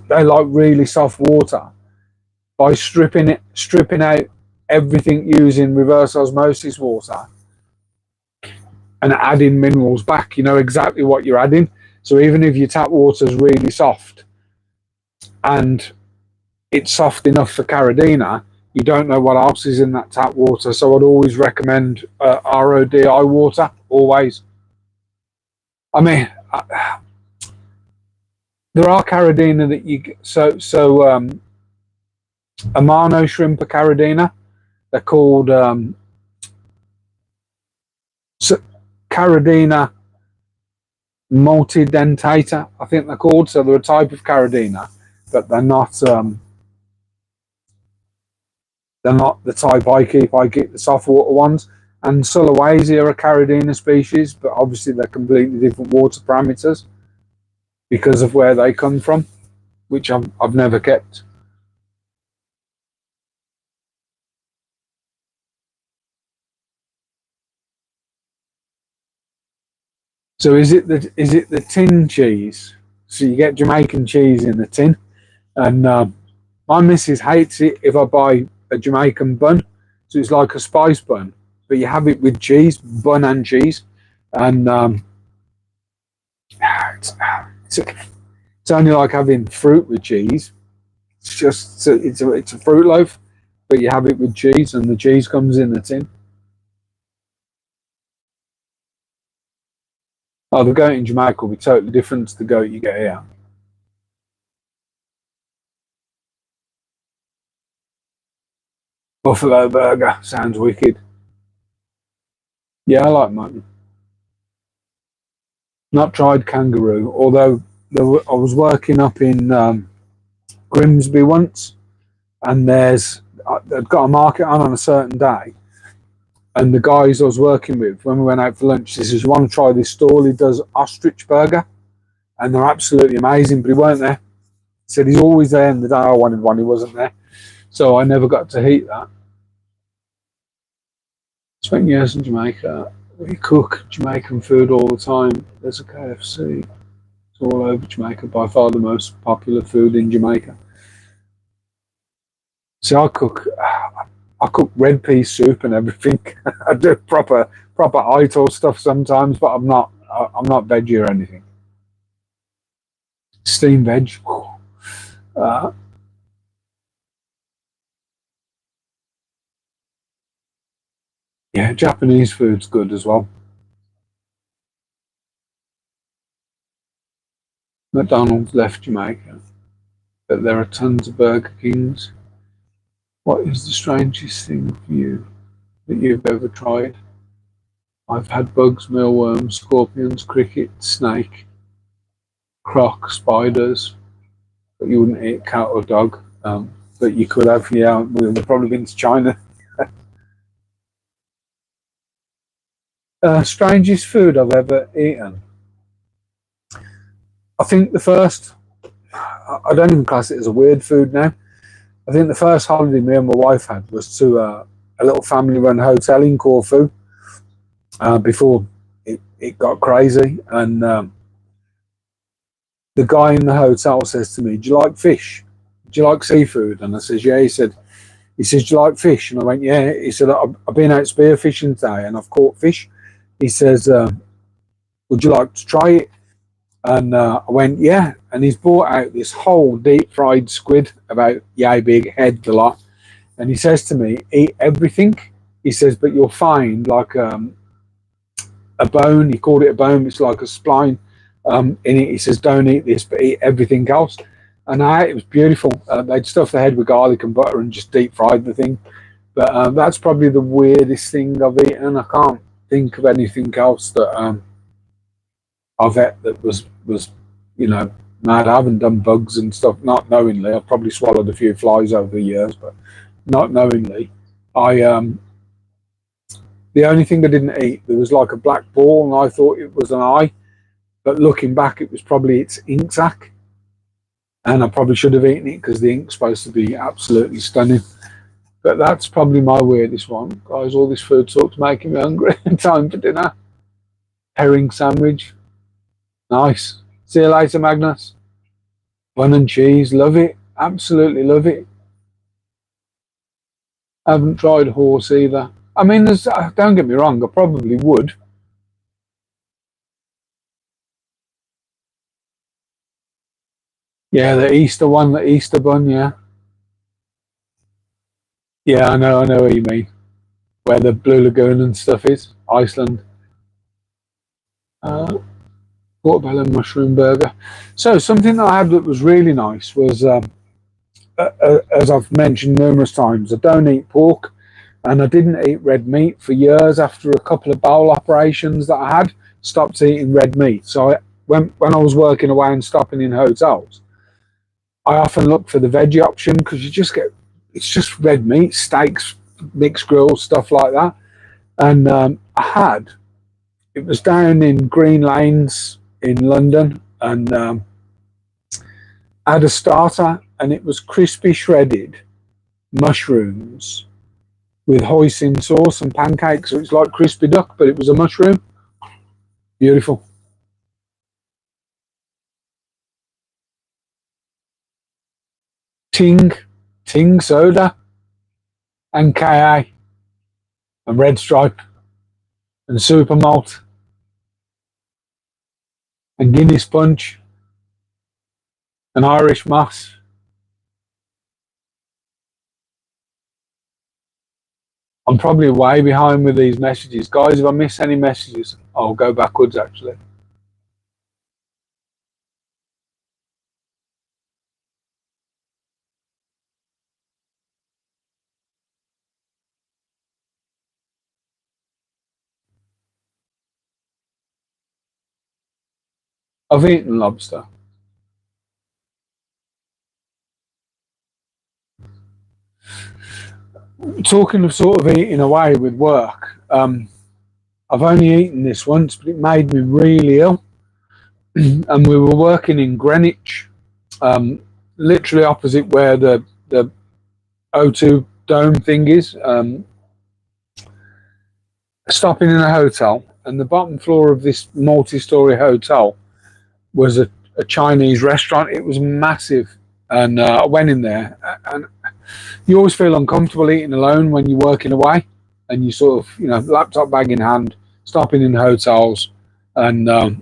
really soft water, by stripping out everything using reverse osmosis water and adding minerals back, you know exactly what you're adding. So even if your tap water is really soft and it's soft enough for Caradina, you don't know what else is in that tap water. So I'd always recommend RODI water, always. I mean, there are Caradina that you get. So Amano shrimp are Caradina. They're called Caradina multidentata, I think they're called. So they're a type of Caradina, but they're not the type I keep. I keep the soft water ones. And Sulawesi are a Caradina species, but obviously they're completely different water parameters because of where they come from, which I've never kept. So is it the tin cheese? So you get Jamaican cheese in the tin, and my missus hates it if I buy a Jamaican bun. So it's like a spice bun, but you have it with cheese, bun and cheese, and it's only like having fruit with cheese. It's just it's a fruit loaf, but you have it with cheese, and the cheese comes in the tin. Oh, the goat in Jamaica will be totally different to the goat you get here. Buffalo burger sounds wicked. Yeah, I like mutton. Not tried kangaroo, although I was working up in Grimsby once, and they've got a market on a certain day, And the guys I was working with, when we went out for lunch, he says, "You want to try this stall? He does ostrich burger, and they're absolutely amazing." But he weren't there. He said he's always there, and the day I wanted one, he wasn't there. So I never got to eat that. Spent years in Jamaica. We cook Jamaican food all the time. There's a KFC. It's all over Jamaica. By far the most popular food in Jamaica. See, I cook red pea soup and everything. I do proper ITOR stuff sometimes, but I'm not veggie or anything. Steamed veg. Uh, yeah, Japanese food's good as well. McDonald's left Jamaica, but there are tons of Burger Kings. What is the strangest thing for you that you've ever tried? I've had bugs, mealworms, scorpions, crickets, snake, croc, spiders, but you wouldn't eat cat or dog. But you could have, yeah, we've probably been to China. Strangest food I've ever eaten. I think the first, I don't even class it as a weird food now. I think the first holiday me and my wife had was to a little family run hotel in Corfu before it got crazy. And the guy in the hotel says to me, "Do you like fish? Do you like seafood?" And I says, "Yeah." He says, "Do you like fish?" And I went, "Yeah." He said, I've been out spearfishing today and I've caught fish." He says, "Would you like to try it?" And I went, "Yeah." And he's brought out this whole deep fried squid, about yay big, head the lot. And he says to me, "Eat everything." He says, "But you'll find like a bone." He called it a bone. It's like a spline in it. He says, "Don't eat this, but eat everything else." And it was beautiful. They'd stuffed the head with garlic and butter and just deep fried the thing. But that's probably the weirdest thing I've eaten. I can't think of anything else that I've ate that was mad. I haven't done bugs and stuff, not knowingly. I've probably swallowed a few flies over the years, but not knowingly. I The only thing I didn't eat, there was like a black ball, and I thought it was an eye, but looking back, it was probably its ink sac, and I probably should have eaten it because the ink's supposed to be absolutely stunning. But that's probably my weirdest one, guys. All this food talk's making me hungry. Time for dinner. Herring sandwich, nice. See you later, Magnus. Bun and cheese, love it. Absolutely love it. I haven't tried horse either. I mean, don't get me wrong, I probably would. Yeah, the Easter one, the Easter bun, yeah. Yeah, I know what you mean. Where the Blue Lagoon and stuff is, Iceland. Uh, Portobello mushroom burger. So something that I had that was really nice was, as I've mentioned numerous times, I don't eat pork, and I didn't eat red meat for years. After a couple of bowel operations that I had, stopped eating red meat. So when I was working away and stopping in hotels, I often look for the veggie option because it's just red meat, steaks, mixed grills, stuff like that. And it was down in Green Lanes in London, and I had a starter, and it was crispy shredded mushrooms with hoisin sauce and pancakes. So it's like crispy duck, but it was a mushroom. Beautiful. Ting, Ting soda, and KA, and Red Stripe, and Super Malt, and Guinness Punch, and Irish Moss. I'm probably way behind with these messages. Guys, if I miss any messages, I'll go backwards actually. I've eaten lobster. Talking of sort of eating away with work, I've only eaten this once, but it made me really ill. And we were working in Greenwich, um, literally opposite where the O2 dome thing is. Stopping in a hotel, and the bottom floor of this multi-story hotel was a Chinese restaurant. It was massive, and I went in there, and you always feel uncomfortable eating alone when you're working away, and you sort of, laptop bag in hand, stopping in hotels, and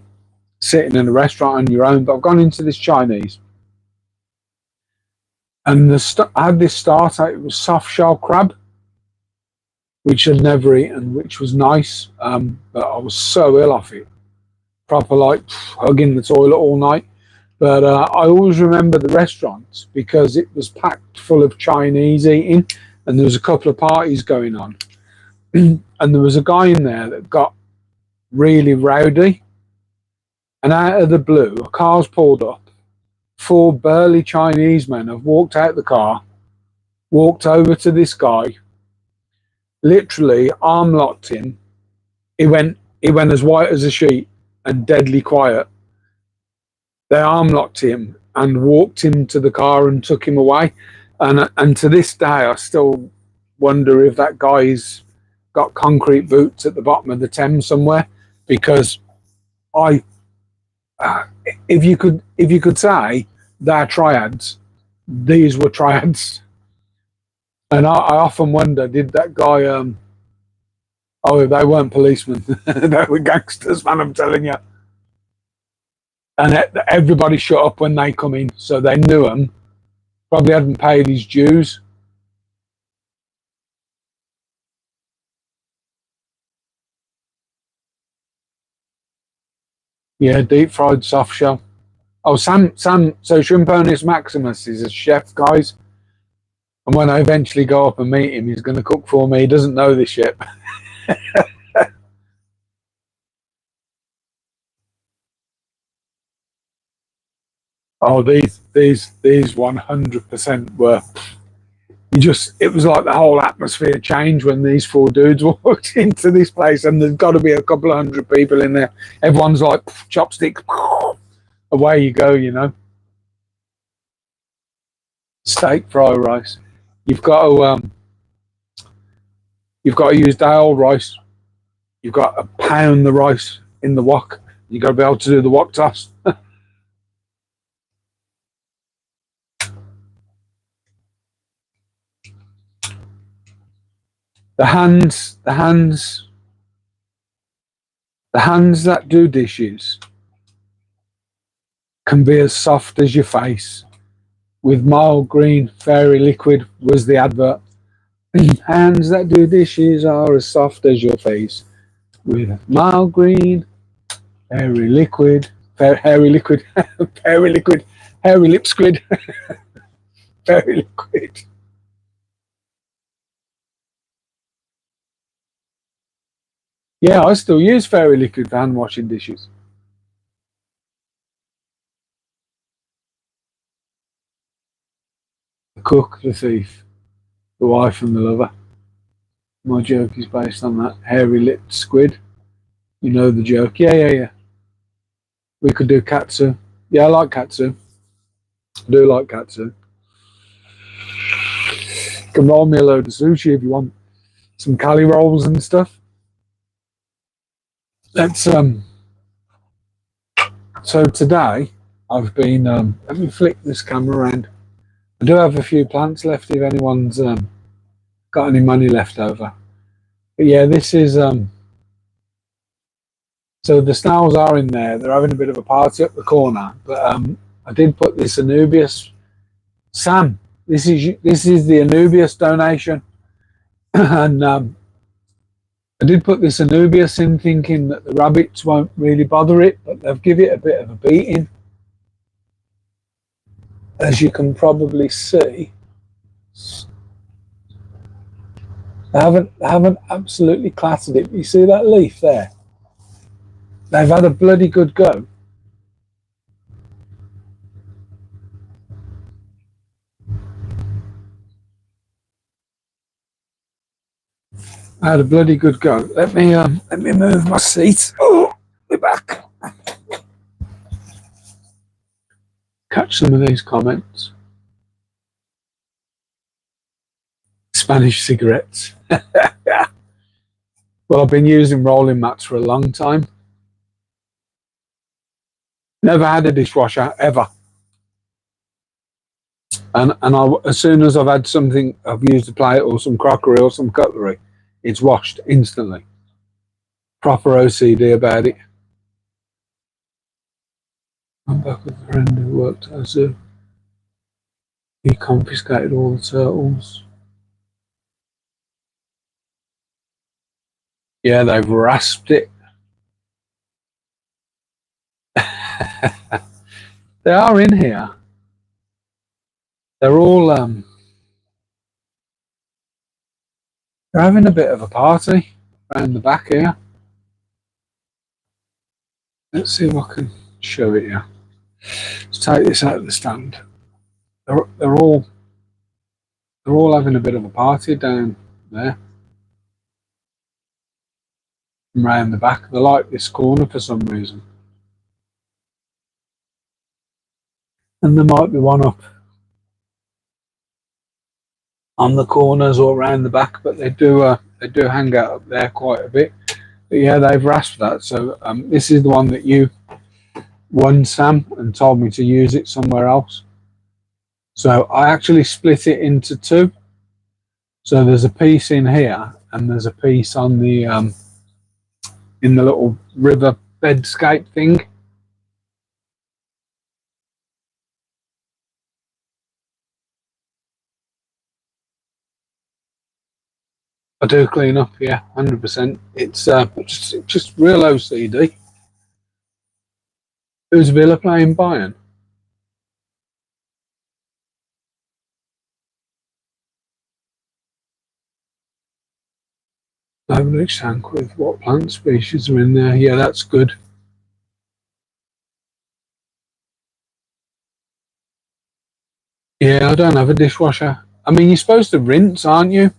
sitting in a restaurant on your own. But I've gone into this Chinese, and I had this starter. It was soft shell crab, which I'd never eaten, which was nice, but I was so ill off it, proper like hugging the toilet all night. But I always remember the restaurant because it was packed full of Chinese eating, and there was a couple of parties going on. And there was a guy in there that got really rowdy, and out of the blue, a car's pulled up. Four burly Chinese men have walked out the car, walked over to this guy, literally arm locked him. He went as white as a sheet and deadly quiet. They arm locked him and walked him to the car and took him away. And to this day, I still wonder if that guy's got concrete boots at the bottom of the Thames somewhere. Because I, if you could say they're triads, these were triads. And I often wonder, did that guy? Oh, they weren't policemen; they were gangsters, man. I'm telling you. And everybody shut up when they come in, so they knew him. Probably hadn't paid his dues. Yeah, deep fried soft shell. Oh, Sam. So Shrimponis Maximus is a chef, guys. And when I eventually go up and meet him, he's going to cook for me. He doesn't know this yet. Oh, these 100% were. It was like the whole atmosphere changed when these four dudes walked into this place, and there's got to be a couple of hundred people in there. Everyone's like chopstick, away you go, Steak fry rice. You've got to you've got to use day-old rice. You've got to pound the rice in the wok. You've got to be able to do the wok toss. The hands, the hands that do dishes can be as soft as your face. With mild green fairy liquid was the advert. Hands that do dishes are as soft as your face. With mild green fairy liquid, hairy liquid, fairy liquid, hairy lip squid, fairy liquid. Yeah, I still use fairy liquid for hand washing dishes. The cook, the thief, the wife, and the lover. My joke is based on that hairy lipped squid. You know the joke. Yeah, yeah, yeah. We could do katsu. Yeah, I like katsu. I do like katsu. You can roll me a load of sushi if you want. Some cali rolls and stuff. Let's So today I've been let me flick this camera around. I do have a few plants left if anyone's got any money left over. But yeah, this is so the snails are in there. They're having a bit of a party up the corner. But I did put this Anubias. Sam, this is the Anubias donation, and I did put this Anubias in thinking that the rabbits won't really bother it, but they've given it a bit of a beating, as you can probably see. They haven't absolutely clattered it. You see that leaf there? They've had a bloody good go. I had a bloody good go. Let me move my seat. Oh, we're back. Catch some of these comments. Spanish cigarettes. Well, I've been using rolling mats for a long time. Never had a dishwasher ever. And as soon as I've had something, I've used a plate or some crockery or some cutlery, it's washed instantly. Proper OCD about it. I'm back with a friend who worked at a zoo. He confiscated all the turtles. Yeah, they've rasped it. They are in here. They're all they're having a bit of a party around the back here. Let's see if I can show it you. Let's take this out of the stand. They're all having a bit of a party down there. Around the back. They like this corner for some reason. And there might be one up on the corners or around the back, but they do hang out up there quite a bit. But yeah, they've rasped that. So this is the one that you won, Sam, and told me to use it somewhere else. So I actually split it into two. So there's a piece in here, and there's a piece on the in the little river bedscape thing. I do clean up, yeah, 100%. It's just real OCD. Who's Villa playing Bayern? Overlook tank with what plant species are in there? Yeah, that's good. Yeah, I don't have a dishwasher. I mean, you're supposed to rinse, aren't you?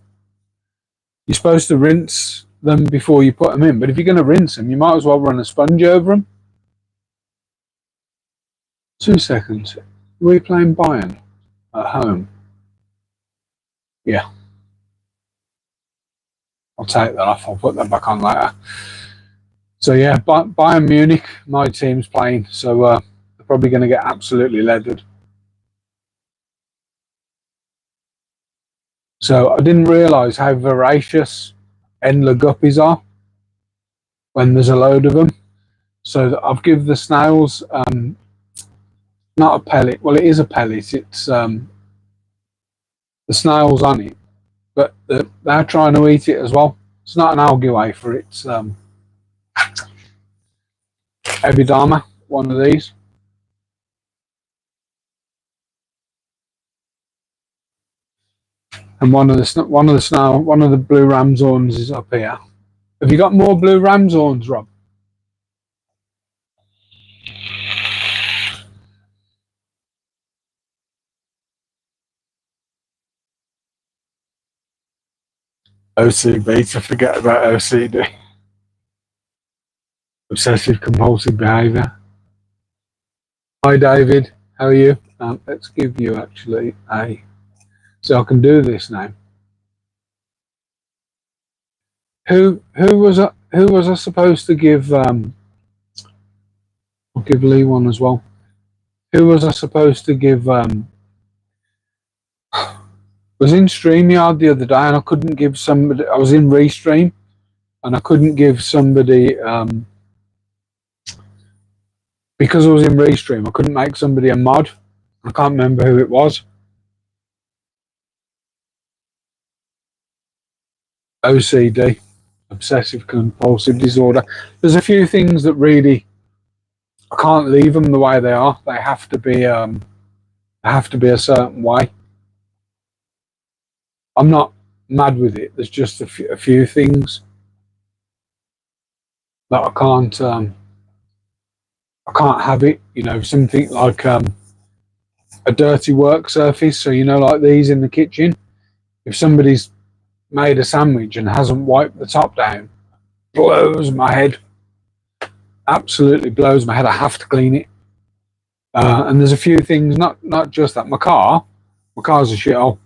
You're supposed to rinse them before you put them in. But if you're going to rinse them, you might as well run a sponge over them. 2 seconds. Are we playing Bayern at home? Yeah. I'll take that off. I'll put that back on later. So yeah, Bayern Munich, my team's playing. So they're probably going to get absolutely leathered. So I didn't realise how voracious Endler guppies are when there's a load of them. So I've given the snails not a pellet. Well, it is a pellet. It's the snails on it, but they're trying to eat it as well. It's not an algae wafer. It's Evidama, one of these. And one of the blue ramshorns is up here. Have you got more blue ramshorns, Rob? OCB, to forget about OCD. Obsessive compulsive behaviour. Hi David, how are you? Let's give you actually so I can do this now. Who was I supposed to give? I'll give Lee one as well. Who was I supposed to give? Was in StreamYard the other day, and I couldn't give somebody. I was in Restream, and I couldn't give somebody because I was in Restream. I couldn't make somebody a mod. I can't remember who it was. OCD, obsessive compulsive disorder. There's a few things that really I can't leave them the way they are. They have to be a certain way. I'm not mad with it. There's just a few things that I can't have it. You know, something like a dirty work surface. So like these in the kitchen. If somebody's made a sandwich and hasn't wiped the top down. Blows my head. Absolutely blows my head. I have to clean it. And there's a few things, not just that. My car's a shithole.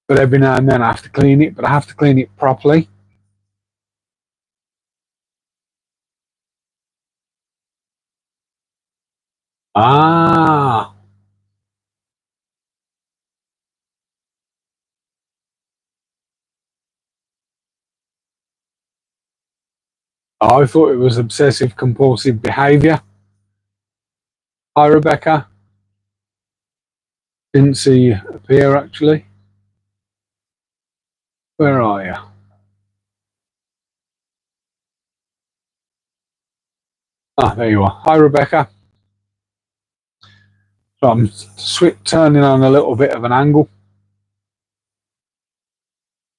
But every now and then I have to clean it, but I have to clean it properly. Ah, I thought it was obsessive compulsive behaviour. Hi, Rebecca. Didn't see you appear actually. Where are you? Ah, there you are. Hi, Rebecca. So I'm turning on a little bit of an angle.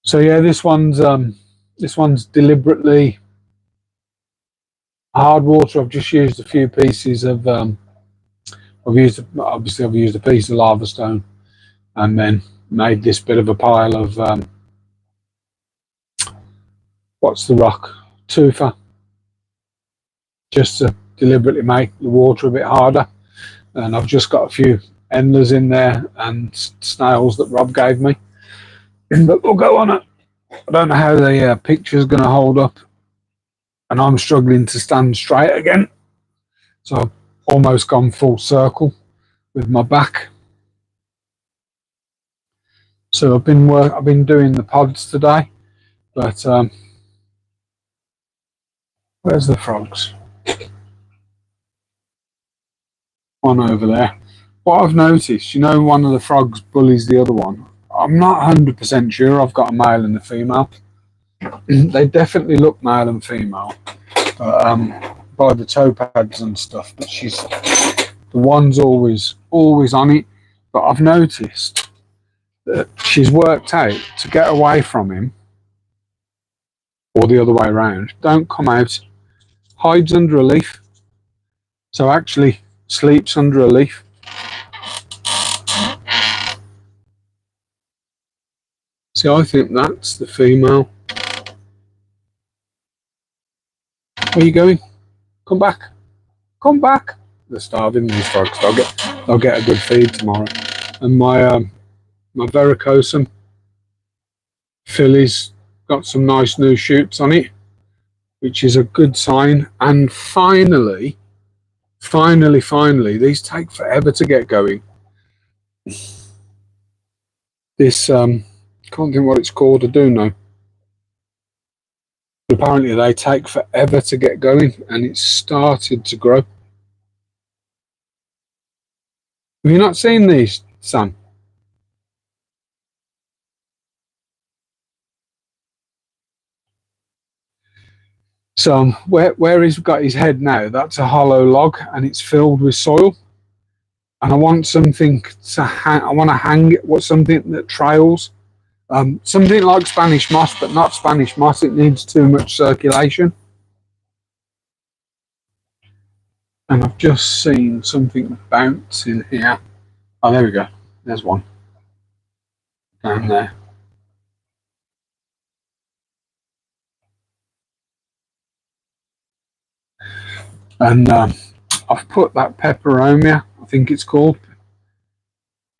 So yeah, this one's deliberately hard water. I've just used a few pieces of I've used a piece of lava stone and then made this bit of a pile of what's the rock? Tufa, just to deliberately make the water a bit harder. And I've just got a few endlers in there and snails that Rob gave me. But we'll go on it. I don't know how the picture's going to hold up, and I'm struggling to stand straight again. So I've almost gone full circle with my back. So I've been doing the pods today, but where's the frogs? One over there. What I've noticed, one of the frogs bullies the other one. I'm not 100% sure I've got a male and a female. They definitely look male and female, but, by the toe pads and stuff. But the one's always on it. But I've noticed that she's worked out to get away from him, or the other way around. Don't come out, hides under a leaf. So actually sleeps under a leaf. See, I think that's the female. Where are you going? Come back. Come back. They're starving, these frogs. They'll get a good feed tomorrow. And my varicosum filly's got some nice new shoots on it, which is a good sign. And finally, these take forever to get going. This can't think what it's called. I do know. Apparently they take forever to get going, and it's started to grow. Have you not seen these, Sam? So where he's got his head now, that's a hollow log, and it's filled with soil. And I want something to hang. I want to hang it. What something that trails, something like Spanish moss, but not Spanish moss. It needs too much circulation. And I've just seen something bounce in here. Oh, there we go. There's one down there. And I've put that peperomia, I think it's called,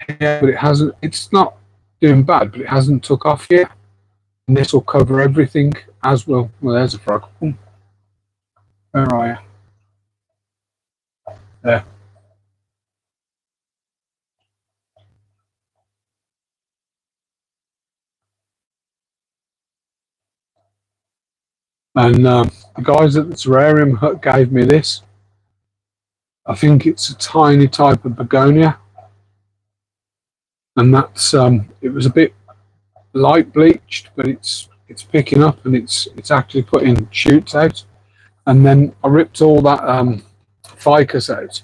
here, but it hasn't. It's not doing bad, but it hasn't took off yet. And this will cover everything as well. Well, there's a frog. Where are you? There. And the guys at the terrarium hut gave me this. I think it's a tiny type of begonia, and that's it was a bit light bleached, but it's picking up and it's actually putting shoots out. And then I ripped all that ficus out,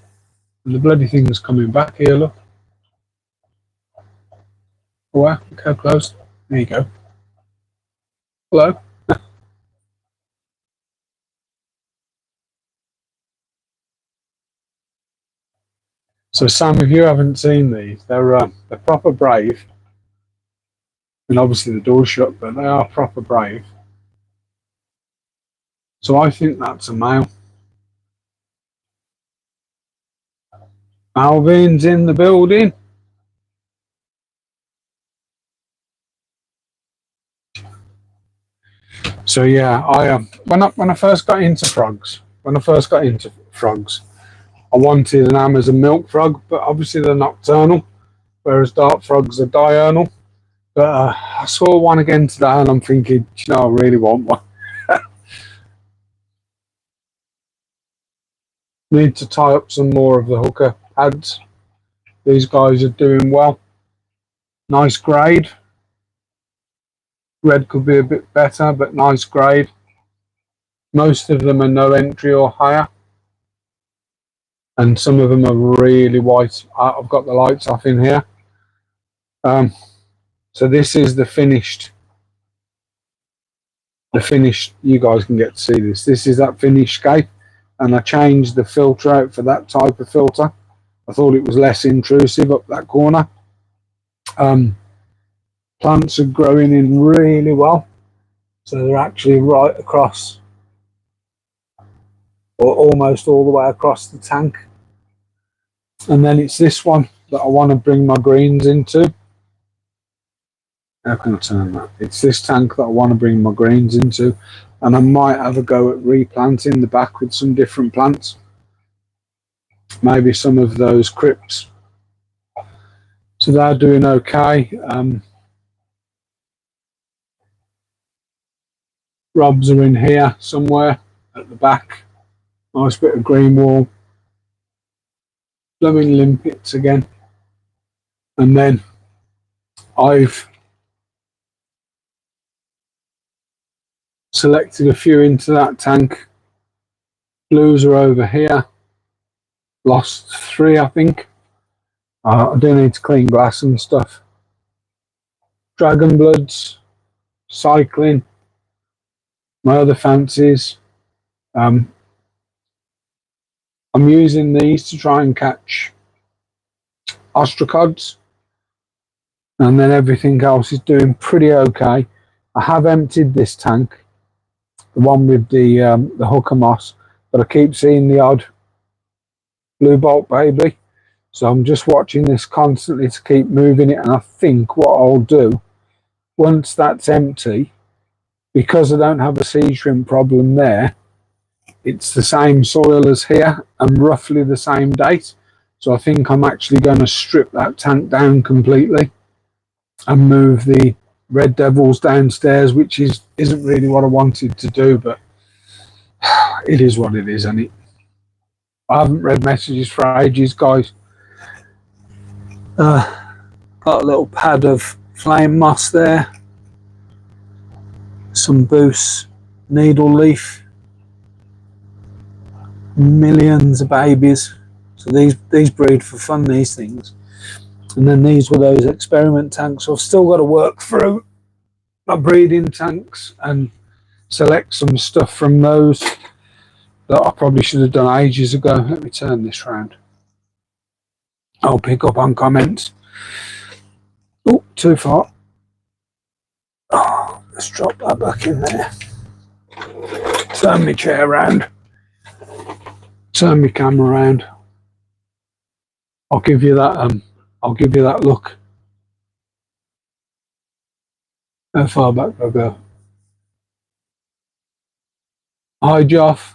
and the bloody thing's coming back here. Look, wow, look how close. There you go. Hello. So Sam, if you haven't seen these, they're proper brave. And obviously the door's shut, but they are proper brave. So I think that's a male. Alvin's in the building. So yeah, I when I first got into frogs, I wanted an Amazon milk frog, but obviously they're nocturnal, whereas dart frogs are diurnal. But I saw one again today, and I'm thinking, you know, I really want one. Need to tie up some more of the hooker pads. These guys are doing well. Nice grade. Red could be a bit better, but nice grade. Most of them are no entry or higher, and some of them are really white. I've got the lights off in here. So this is the finished. You guys can get to see this. This is that finished scape, and I changed the filter out for that type of filter. I thought it was less intrusive up that corner. Plants are growing in really well, so they're actually right across, or almost all the way across the tank. And then it's this one that I want to bring my greens into. How can I turn that? It's this tank that I want to bring my greens into, and I might have a go at replanting the back with some different plants. Maybe some of those crypts. So they're doing okay. Robs are in here somewhere at the back. Nice bit of green wall. Blooming limpets again. And then I've selected a few into that tank. Blues are over here. Lost 3, I think. I do need to clean glass and stuff. Dragon bloods, cycling, my other fancies. I'm using these to try and catch ostracods, and then everything else is doing pretty okay. I have emptied this tank, the one with the hooker moss, but I keep seeing the odd blue bolt baby, so I'm just watching this constantly to keep moving it. And I think what I'll do once that's empty, because I don't have a sea shrimp problem there, it's the same soil as here and roughly the same date. So I think I'm actually going to strip that tank down completely and move the red devils downstairs, which isn't really what I wanted to do, but it is what it is, isn't it? I haven't read messages for ages, guys. Got a little pad of flame moss there, some Boos needle leaf, millions of babies. So these breed for fun, these things. And then these were those experiment tanks. So I've still got to work through my breeding tanks and select some stuff from those that I probably should have done ages ago. Let me turn this round. I'll pick up on comments. Oh, too far. Oh, let's drop that back in there. Turn my chair around. Turn my camera around. I'll give you that. I'll give you that look. How far back do I go? Hi, Joff.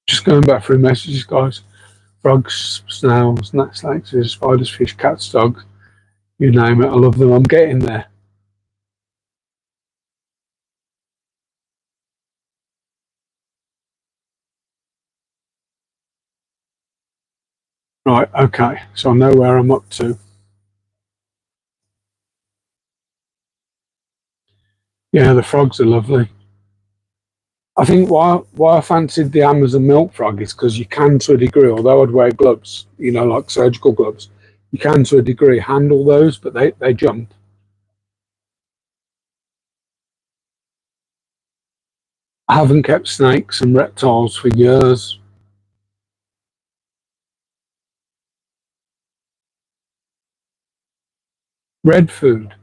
Just going back through messages, guys. Frogs, snails, gnats, snakes, spiders, fish, cats, dogs. You name it, I love them. I'm getting there. Right, okay. So I know where I'm up to. Yeah, the frogs are lovely. I think why I fancied the Amazon milk frog is because you can, to a degree, although I'd wear gloves, you know, like surgical gloves, you can, to a degree, handle those, but they jump. I haven't kept snakes and reptiles for years. Red food.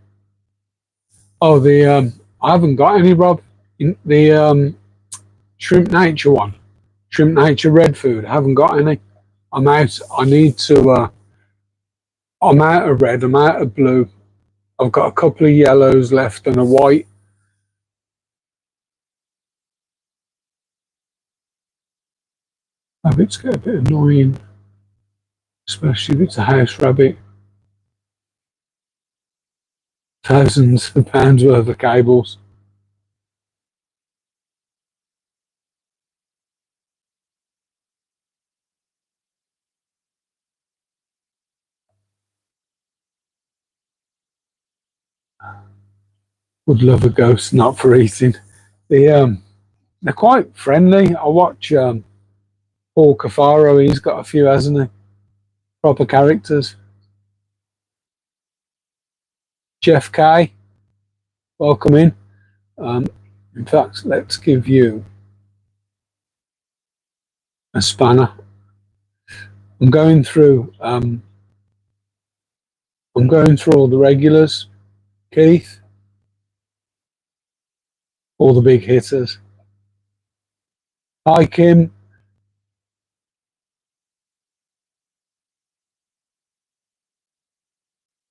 Oh, the I haven't got any, Rob. The shrimp nature one, shrimp nature red food. I haven't got any. I'm out. I need to. I'm out of red. I'm out of blue. I've got a couple of yellows left and a white. Rabbits get a bit annoying, especially if it's a house rabbit. Thousands of pounds worth of cables. Would love a ghost, not for eating. They're quite friendly. I watch Paul Cafaro. He's got a few, hasn't he? Proper characters. Jeff K, welcome in. Um, in fact, let's give you a spanner. I'm going through. I'm going through all the regulars. Keith, all the big hitters. Hi, Kim.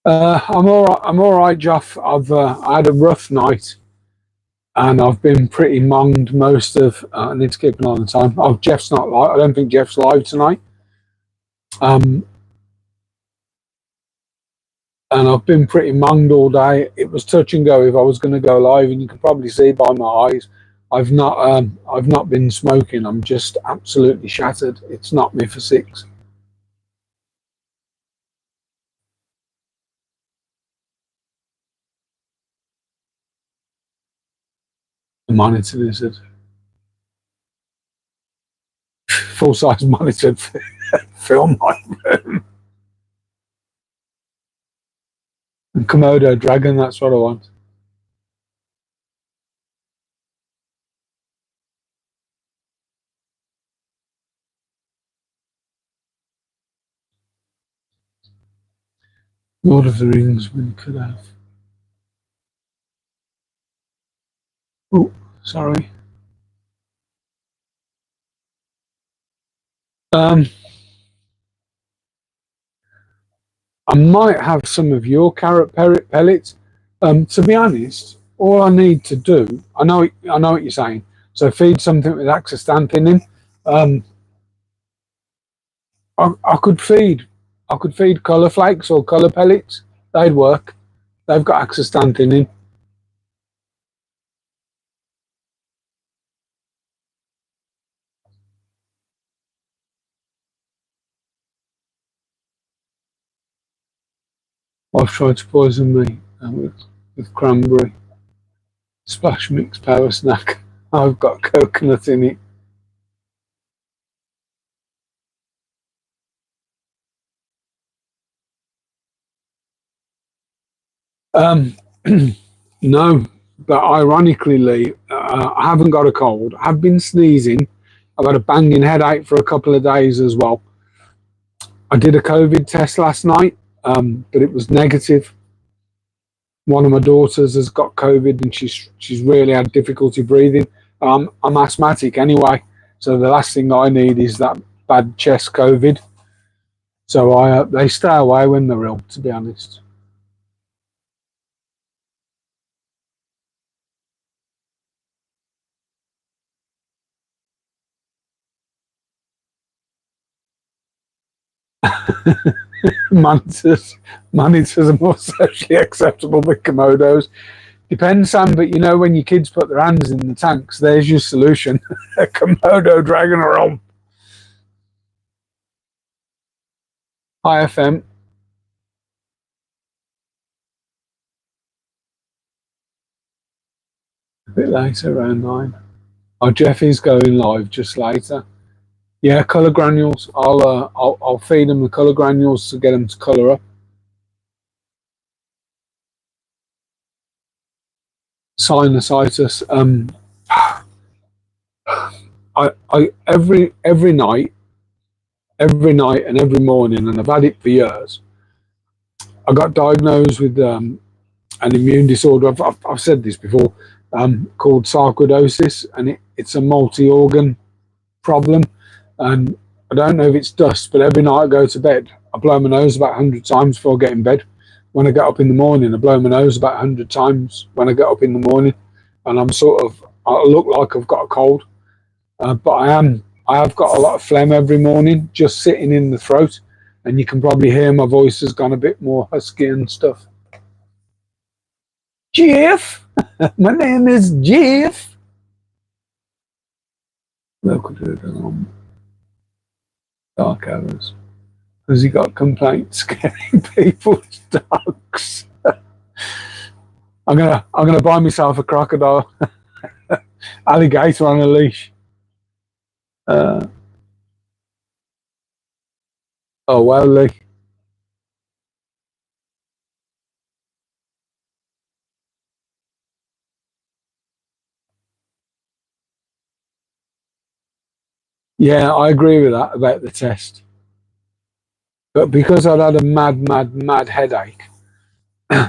I'm all right. I'm all right, Jeff. I've I had a rough night, and I've been pretty monged most of. I need to keep an eye on the time. Oh, Jeff's not live. I don't think Jeff's live tonight. Um, and I've been pretty monged all day. It was touch and go if I was going to go live, and you can probably see by my eyes, I've not been smoking. I'm just absolutely shattered. It's not me for six. The monitor lizard, full size monitor film my room, and Komodo dragon. That's what I want. Lord of the Rings we could have. Oh, sorry. Um, I might have some of your carrot pellets. To be honest, all I need to do, I know what you're saying. So feed something with axanthin in. Um, I could feed, I could feed color flakes or color pellets. They'd work. They've got axanthin in. I've tried to poison me with cranberry splash mix power snack. I've got coconut in it. Um, no, but ironically, Lee, I haven't got a cold. I've been sneezing. I've had a banging headache for a couple of days as well. I did a COVID test last night, but it was negative. One of my daughters has got COVID, and she's really had difficulty breathing. I'm asthmatic anyway, so the last thing I need is that bad chest COVID. So they stay away when they're ill, to be honest. Monitors, monitors are more socially acceptable than Komodos. Depends, Sam, but you know when your kids put their hands in the tanks, there's your solution. A Komodo dragging her on. IFM, a bit later, around 9. Oh, Jeffy's going live just later. Yeah, colour granules. I'll feed them the colour granules to get them to colour up. Sinusitis. I every night and every morning, and I've had it for years. I got diagnosed with an immune disorder. I've said this before, called sarcoidosis, and it's a multi-organ problem. And I don't know if it's dust, but every night I go to bed, I blow my nose about 100 times before I get in bed. When I get up in the morning, I blow my nose about 100 times when I get up in the morning, and I look like I've got a cold, but I have got a lot of phlegm every morning, just sitting in the throat, and you can probably hear my voice has gone a bit more husky and stuff. Jeff, my name is Jeff. Local dude on dark hours. Has he got complaints scaring people's dogs? I'm gonna buy myself a crocodile, alligator on a leash. Oh well, Lee. Yeah, I agree with that about the test. But because I'd had a mad headache, I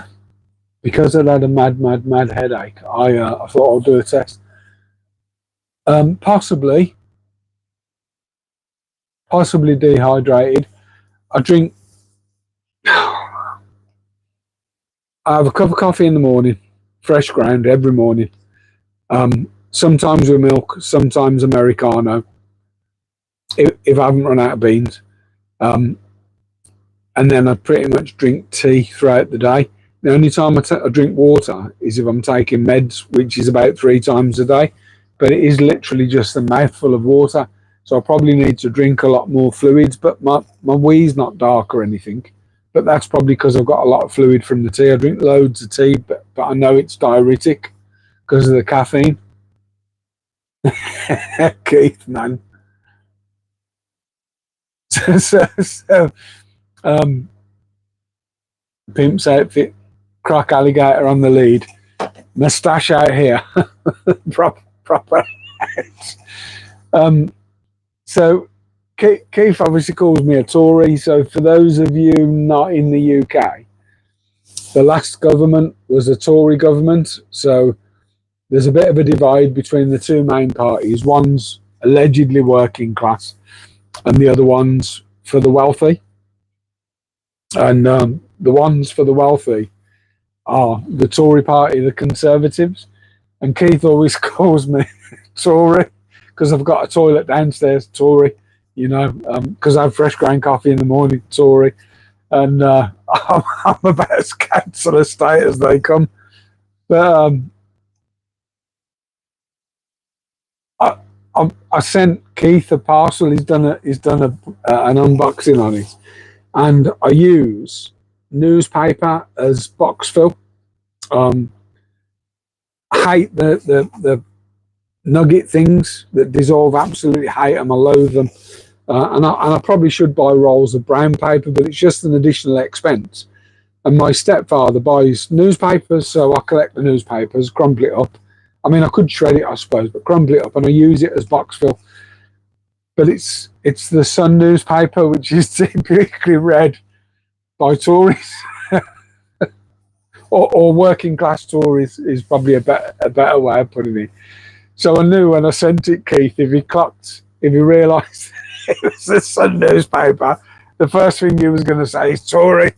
thought I'll do a test. Possibly dehydrated. I drink. I have a cup of coffee in the morning, fresh ground every morning. Sometimes with milk, sometimes Americano. If I haven't run out of beans, and then I pretty much drink tea throughout the day. The only time I drink water is if I'm taking meds, which is about 3 times a day. But it is literally just a mouthful of water. So I probably need to drink a lot more fluids. But my wee's not dark or anything. But that's probably because I've got a lot of fluid from the tea. I drink loads of tea, but I know it's diuretic because of the caffeine. Keith, man. So Pimp's outfit, croc alligator on the lead, moustache out here, proper. So Keith obviously calls me a Tory. So for those of you not in the UK, the last government was a Tory government. So there's a bit of a divide between the two main parties. One's allegedly working class, and the other one's for the wealthy. And the ones for the wealthy are the Tory party, the Conservatives. And Keith always calls me Tory because I've got a toilet downstairs, Tory, because I have fresh ground coffee in the morning, Tory. And I'm about as council estate as they come. But I sent Keith a parcel. He's done an unboxing on it, and I use newspaper as box fill. I hate the nugget things that dissolve. Absolutely hate them. I loathe them, and I probably should buy rolls of brown paper, but it's just an additional expense. And my stepfather buys newspapers, so I collect the newspapers, crumple it up. I mean, I could shred it, I suppose, but crumple it up, and I use it as box fill. But it's the Sun newspaper, which is typically read by Tories or working class Tories is probably a better way of putting it. So I knew when I sent it, Keith, if he realised it was the Sun newspaper, the first thing he was going to say is Tory.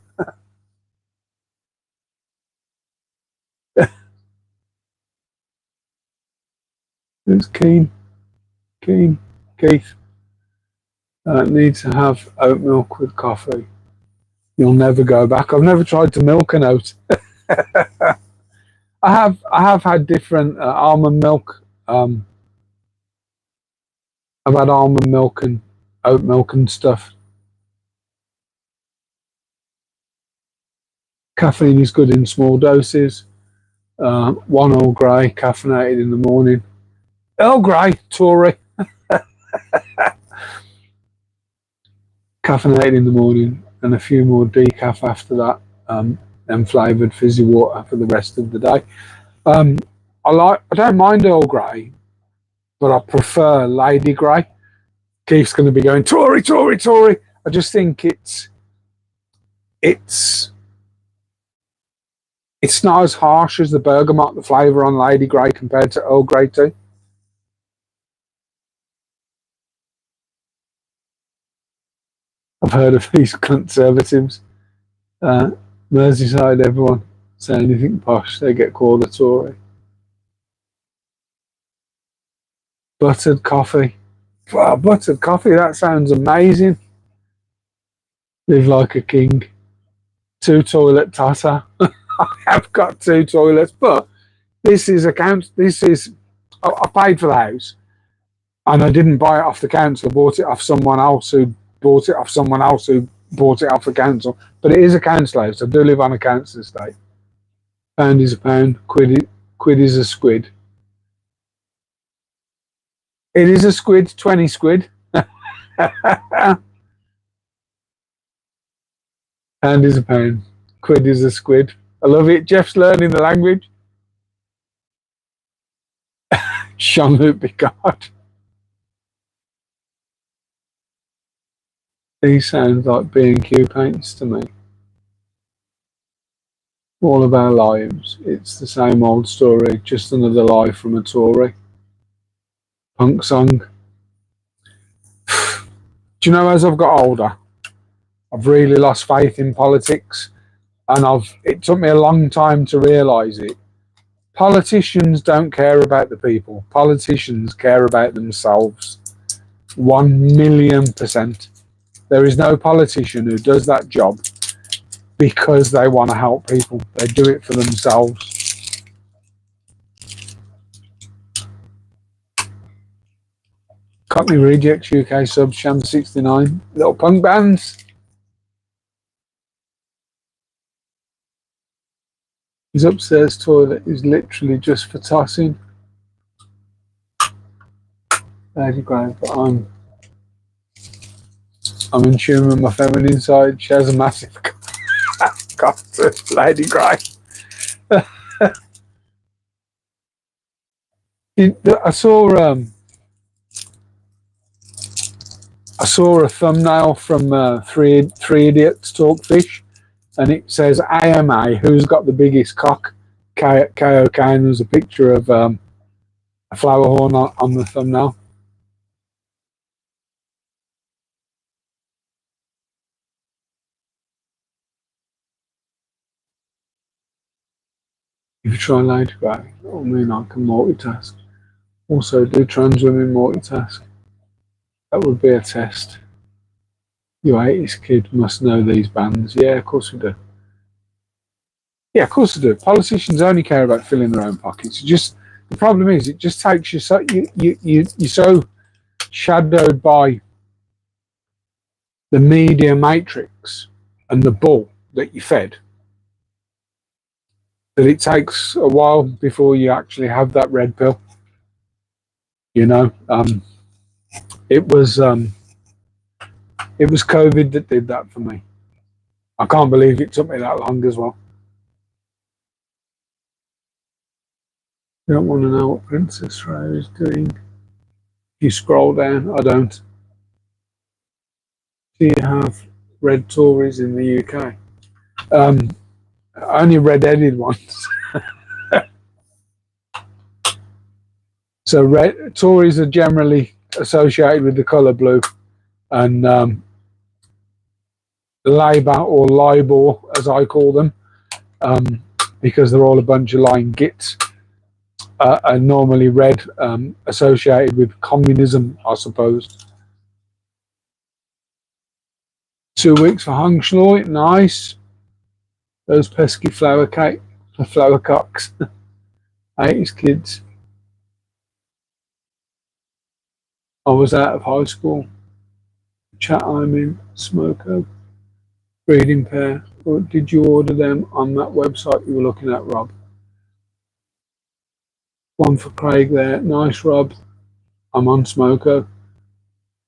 It's Keith. Need to have oat milk with coffee. You'll never go back. I've never tried to milk an oat. I have had different almond milk. I've had almond milk and oat milk and stuff. Caffeine is good in small doses. One Earl Grey, caffeinated in the morning. Earl Grey, Tory. Caffeinated in the morning, and a few more decaf after that, and flavoured fizzy water for the rest of the day. I don't mind Earl Grey, but I prefer Lady Grey. Keith's going to be going Tory, Tory, Tory. I just think it's it's not as harsh as the bergamot, the flavour on Lady Grey compared to Earl Grey tea. I've heard of these conservatives, Merseyside, everyone say anything posh, they get called a Tory. Buttered coffee. Wow, buttered coffee, that sounds amazing. Live like a king. 2 toilet tata. I have got 2 toilets, but this is I paid for the house and I didn't buy it off the council. I bought it off someone else who bought it off someone else who bought it off the council. But it is a council house. I do live on a council estate. Pound is a pound, quid is a squid. It is a squid, 20 squid. Pound is a pound, quid is a squid. I love it. Jeff's learning the language. Jean-Luc Picard. These sound like B&Q paints to me. All of our lives, it's the same old story, just another lie from a Tory. Punk song. Do you know, as I've got older, I've really lost faith in politics, and it took me a long time to realise it. Politicians don't care about the people. Politicians care about themselves. 1,000,000%. There is no politician who does that job because they want to help people. They do it for themselves. Cockney Rejects, UK subs, Sham 69. Little punk bands. His upstairs toilet is literally just for tossing. Lady Grey, but I'm in tune with my feminine side. She has a massive cock to Lady Grey. I saw a thumbnail from Three Idiots Talk Fish, and it says AMA, who's got the biggest cock? KOK, and there's a picture of a flower horn on the thumbnail. If you try Lady Grey, I mean I can multitask. Also, do trans women multitask? That would be a test. You 80s kid must know these bands. Yeah, of course we do. Yeah, of course we do. Politicians only care about filling their own pockets. The problem is, it just takes you so you're so shadowed by the media matrix and the bull that you fed that it takes a while before you actually have that red pill. You know, it was COVID that did that for me. I can't believe it took me that long as well. You don't want to know what Princess Ray is doing. If you scroll down, I don't. Do you have red Tories in the UK? Only red-headed ones. So Tories are generally associated with the colour blue, and Labour, or Libor as I call them, because they're all a bunch of lying gits, are normally red, associated with communism, I suppose. 2 weeks for Hung Shloy, nice. Those pesky flower cocks. 80s kids. I was out of high school. Chat I'm in, smoker, breeding pair. Or did you order them on that website you were looking at, Rob? One for Craig there. Nice, Rob. I'm on Smoko.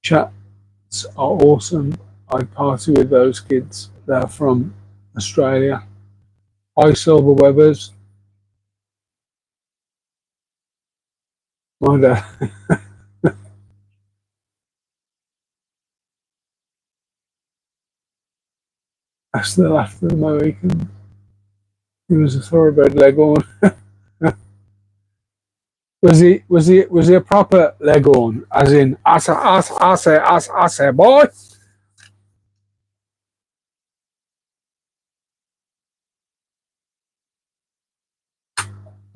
Chats are awesome. I party with those kids. They're from Australia. Hi, Silver Webbers. My dad, that's the laughter of the Mohican. He was a thoroughbred Leghorn. Was he a proper Leghorn? As in I say boy?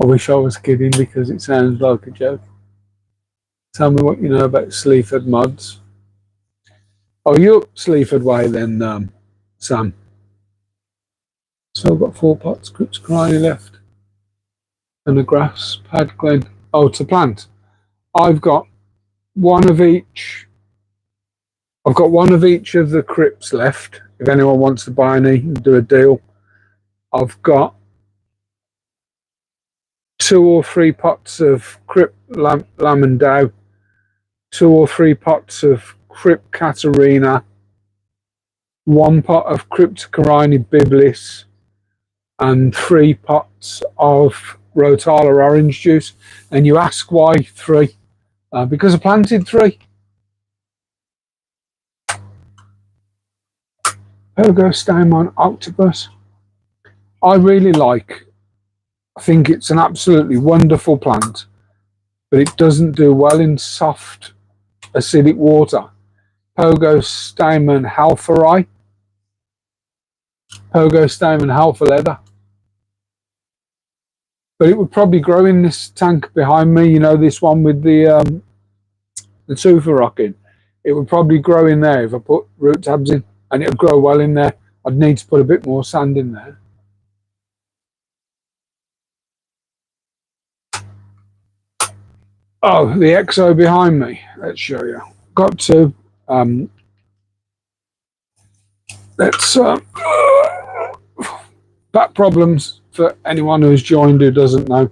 I wish I was kidding because it sounds like a joke. Tell me what you know about Sleaford mods. Oh, you up Sleaford way then, Sam? So I've got 4 pots, Crips Crying left, and a grass pad Glen. Oh, to plant. I've got one of each. I've got one of each of the crypts left. If anyone wants to buy any, do a deal. I've got 2 or 3 pots of crypt lamb and dow, 2 or 3 pots of crypt Katarina, 1 pot of Cryptocarine biblis, and 3 pots of Rotala orange juice. And you ask why 3? Because I planted 3. Pogo Stamon octopus. I really like. I think it's an absolutely wonderful plant, but it doesn't do well in soft, acidic water. Pogo Stamen halferi. Pogo Stamen halfa leather. But it would probably grow in this tank behind me. You know, this one with the tufa rock in. It would probably grow in there if I put root tabs in, and it would grow well in there. I'd need to put a bit more sand in there. Oh, the EXO behind me. Let's show you. Got to. Let's. Back problems for anyone who's joined who doesn't know.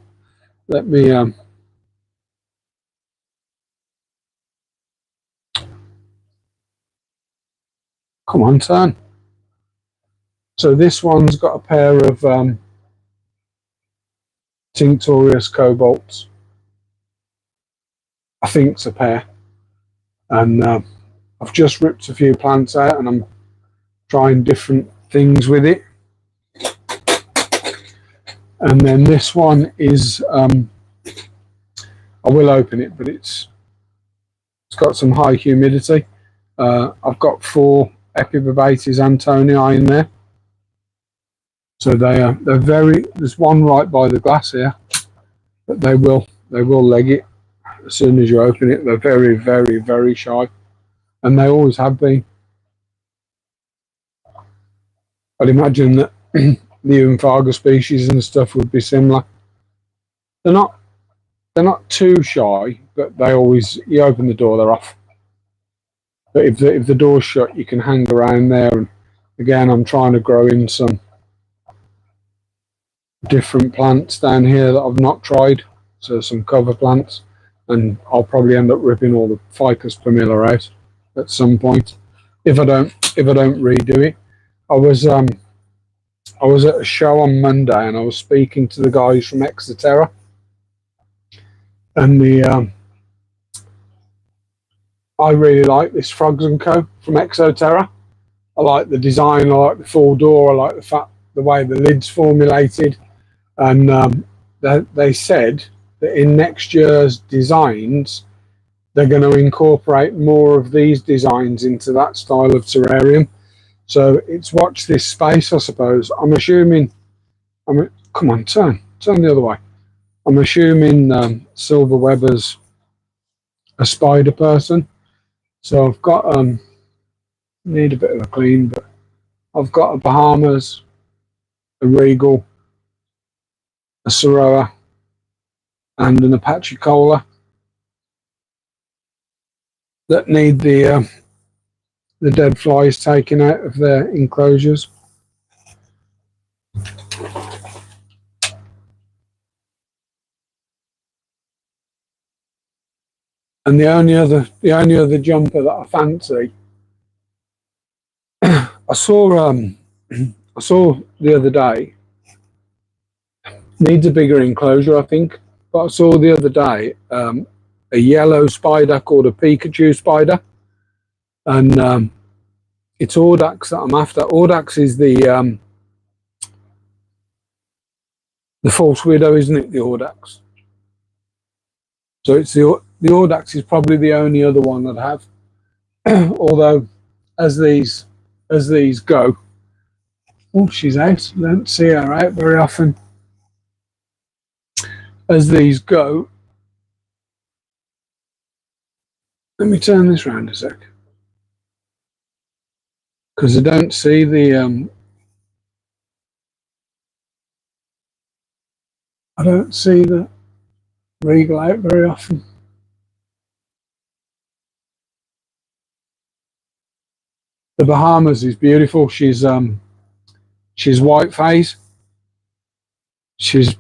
Let me. Come on, turn. So this one's got a pair of Tinctorius cobalts. I think it's a pair. And I've just ripped a few plants out and I'm trying different things with it. And then this one is, I will open it, but it's got some high humidity. I've got 4 Epibabates Antonii in there. So they're very, there's one right by the glass here, but they will leg it as soon as you open it. They're very, very, very shy, and they always have been. I'd imagine that the Umphaga species and stuff would be similar. They're not too shy, but they always, you open the door, they're off. But if the door's shut, you can hang around there. And again, I'm trying to grow in some different plants down here that I've not tried, so some cover plants, and I'll probably end up ripping all the Ficus pumila out at some point if I don't redo it. I was at a show on Monday and I was speaking to the guys from Exoterra, and I really like this Frogs and Co from Exoterra. I like the design, I like the full door, I like the way the lid's formulated. And they said that in next year's designs, they're going to incorporate more of these designs into that style of terrarium. So it's watch this space, I suppose. I'm assuming, come on, turn the other way. I'm assuming Silver Weber's a spider person. So I've got, need a bit of a clean, but I've got a Bahamas, a Regal, a Soroa, and an Apache Cola that need the dead flies taken out of their enclosures. And the only other jumper that I fancy, I saw the other day, needs a bigger enclosure, I think. But I saw the other day a yellow spider called a Pikachu spider, and it's Audax that I'm after. Audax is the false widow, isn't it? The Audax. So it's the Audax is probably the only other one I'd have. Although, as these go, oh, she's out. I don't see her out very often. As these go, let me turn this round a sec, because I don't see the Regal out very often. The Bahamas is beautiful. She's white face. She's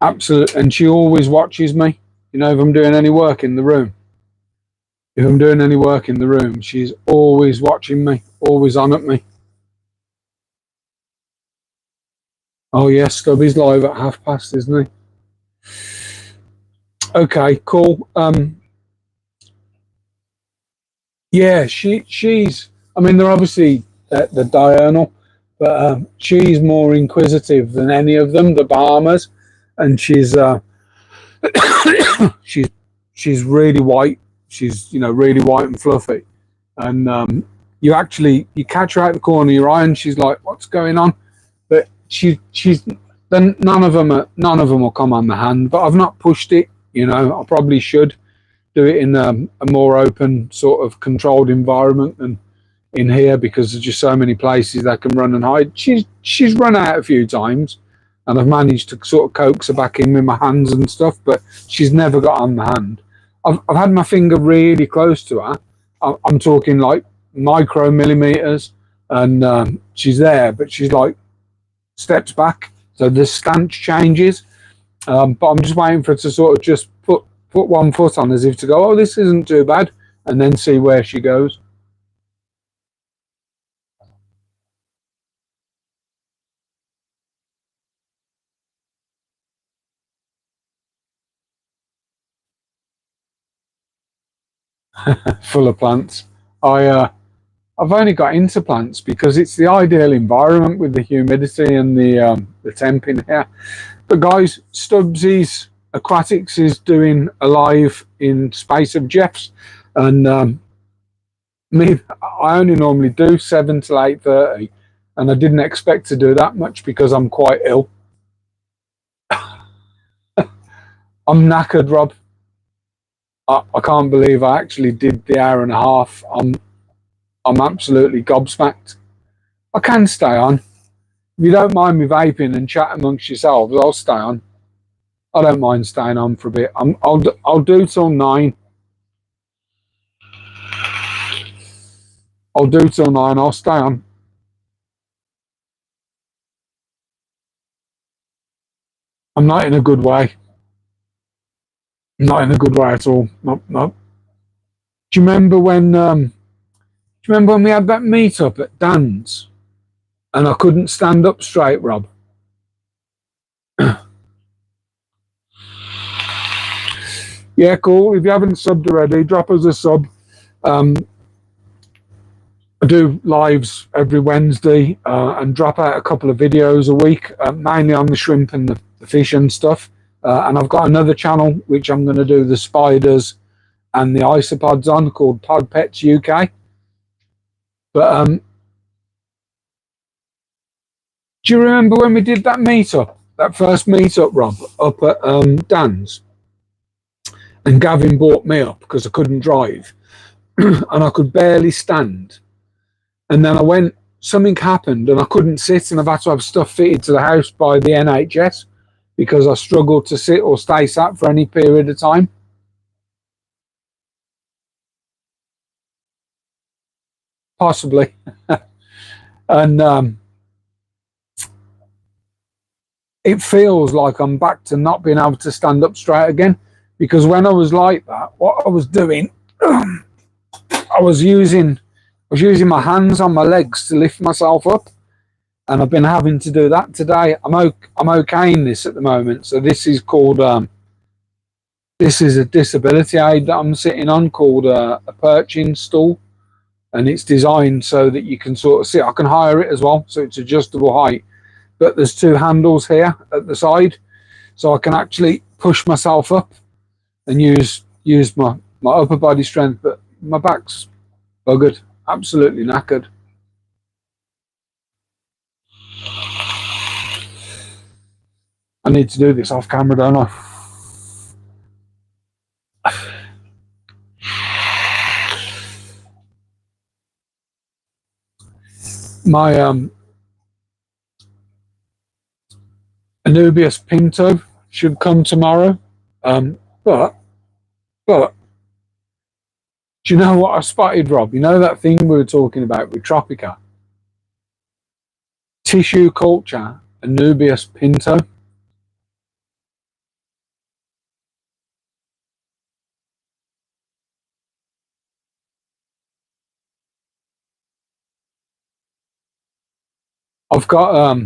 absolute, and she always watches me. You know, if I'm doing any work in the room. If I'm doing any work in the room, she's always watching me, always on at me. Oh yes, Stubby's live at past, isn't he? Okay, cool. Yeah, she's. I mean, they're obviously the diurnal, but she's more inquisitive than any of them. The Bahamas, and she's she's really white. She's really white and fluffy, and you catch her out the corner of your eye, and she's like, "What's going on?" But she's then none of them will come on the hand. But I've not pushed it. I probably should do it in a more open sort of controlled environment than in here, because there's just so many places that can run and hide. She's run out a few times, and I've managed to sort of coax her back in with my hands and stuff, but she's never got on the hand. I've had my finger really close to her. I'm talking like micromillimeters, and she's there, but she's like steps back, so the stance changes. But I'm just waiting for her to sort of just put one foot on, as if to go, oh, this isn't too bad, and then see where she goes. Full of plants. I've only got into plants because it's the ideal environment with the humidity and the temp in here. But guys, Stubbsy's Aquatics is doing a live in space of Jeff's, and I only normally do 7 till 8:30, and I didn't expect to do that much because I'm quite ill. I'm knackered, Rob. I can't believe I actually did the hour and a half. I'm absolutely gobsmacked. I can stay on. If you don't mind me vaping and chat amongst yourselves, I'll stay on. I don't mind staying on for a bit. I'll do till 9. I'll do till 9. I'll stay on. I'm not in a good way. Not in a good way at all. No. Do you remember when we had that meet-up at Dan's and I couldn't stand up straight, Rob? Yeah, cool. If you haven't subbed already, drop us a sub. I do lives every Wednesday and drop out a couple of videos a week, mainly on the shrimp and the fish and stuff. And I've got another channel which I'm going to do the spiders and the isopods on, called Pod Pets UK. But do you remember when we did that meetup, that first meetup, Rob, up at Dan's? And Gavin brought me up because I couldn't drive and I could barely stand. And then something happened and I couldn't sit, and I've had to have stuff fitted to the house by the NHS because I struggled to sit or stay sat for any period of time. Possibly. And it feels like I'm back to not being able to stand up straight again, because when I was like that, what I was doing, I was using my hands on my legs to lift myself up, and I've been having to do that today. I'm okay in this at the moment. So this is called This is a disability aid that I'm sitting on called a perching stool, and it's designed so that you can sort of sit. I can hire it as well, so it's adjustable height. But there's two handles here at the side, so I can actually push myself up and use my upper body strength. But my back's buggered, absolutely knackered. I need to do this off camera, don't I? My Anubius Pinto should come tomorrow, but do you know what I spotted, Rob? You know that thing we were talking about with Tropica? Tissue culture, Anubius Pinto. I've got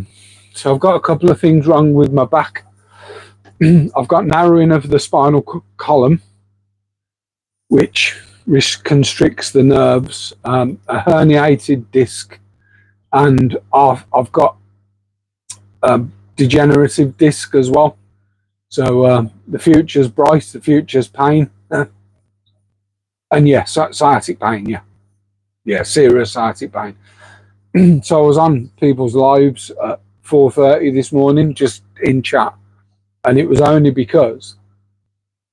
I've got a couple of things wrong with my back. I've got narrowing of the spinal column, which constricts the nerves, a herniated disc, and I've got degenerative disc as well. So the future's bright, the future's pain, and yeah, sciatic pain. Yeah, serious sciatic pain. So I was on people's lives at 4:30 this morning, just in chat, and it was only because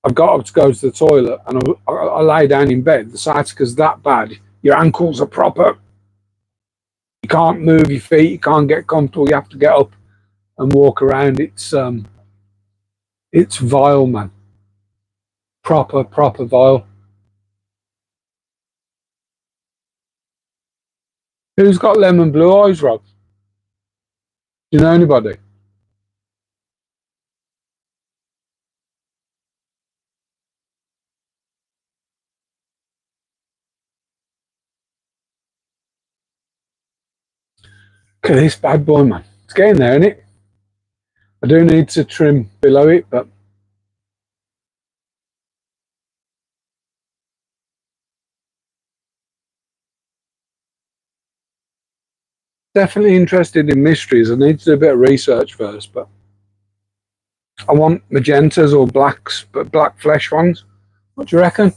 I got up to go to the toilet and I lay down in bed. The sciatica's that bad. Your ankles are proper. You can't move your feet. You can't get comfortable. You have to get up and walk around. It's vile, man. Proper vile. Who's got lemon blue eyes, Rob? Do you know anybody? Okay, this bad boy, man. It's getting there, isn't it? I do need to trim below it, but definitely interested in mysteries. I need to do a bit of research first, but I want magentas or blacks, but black flesh ones. What do you reckon?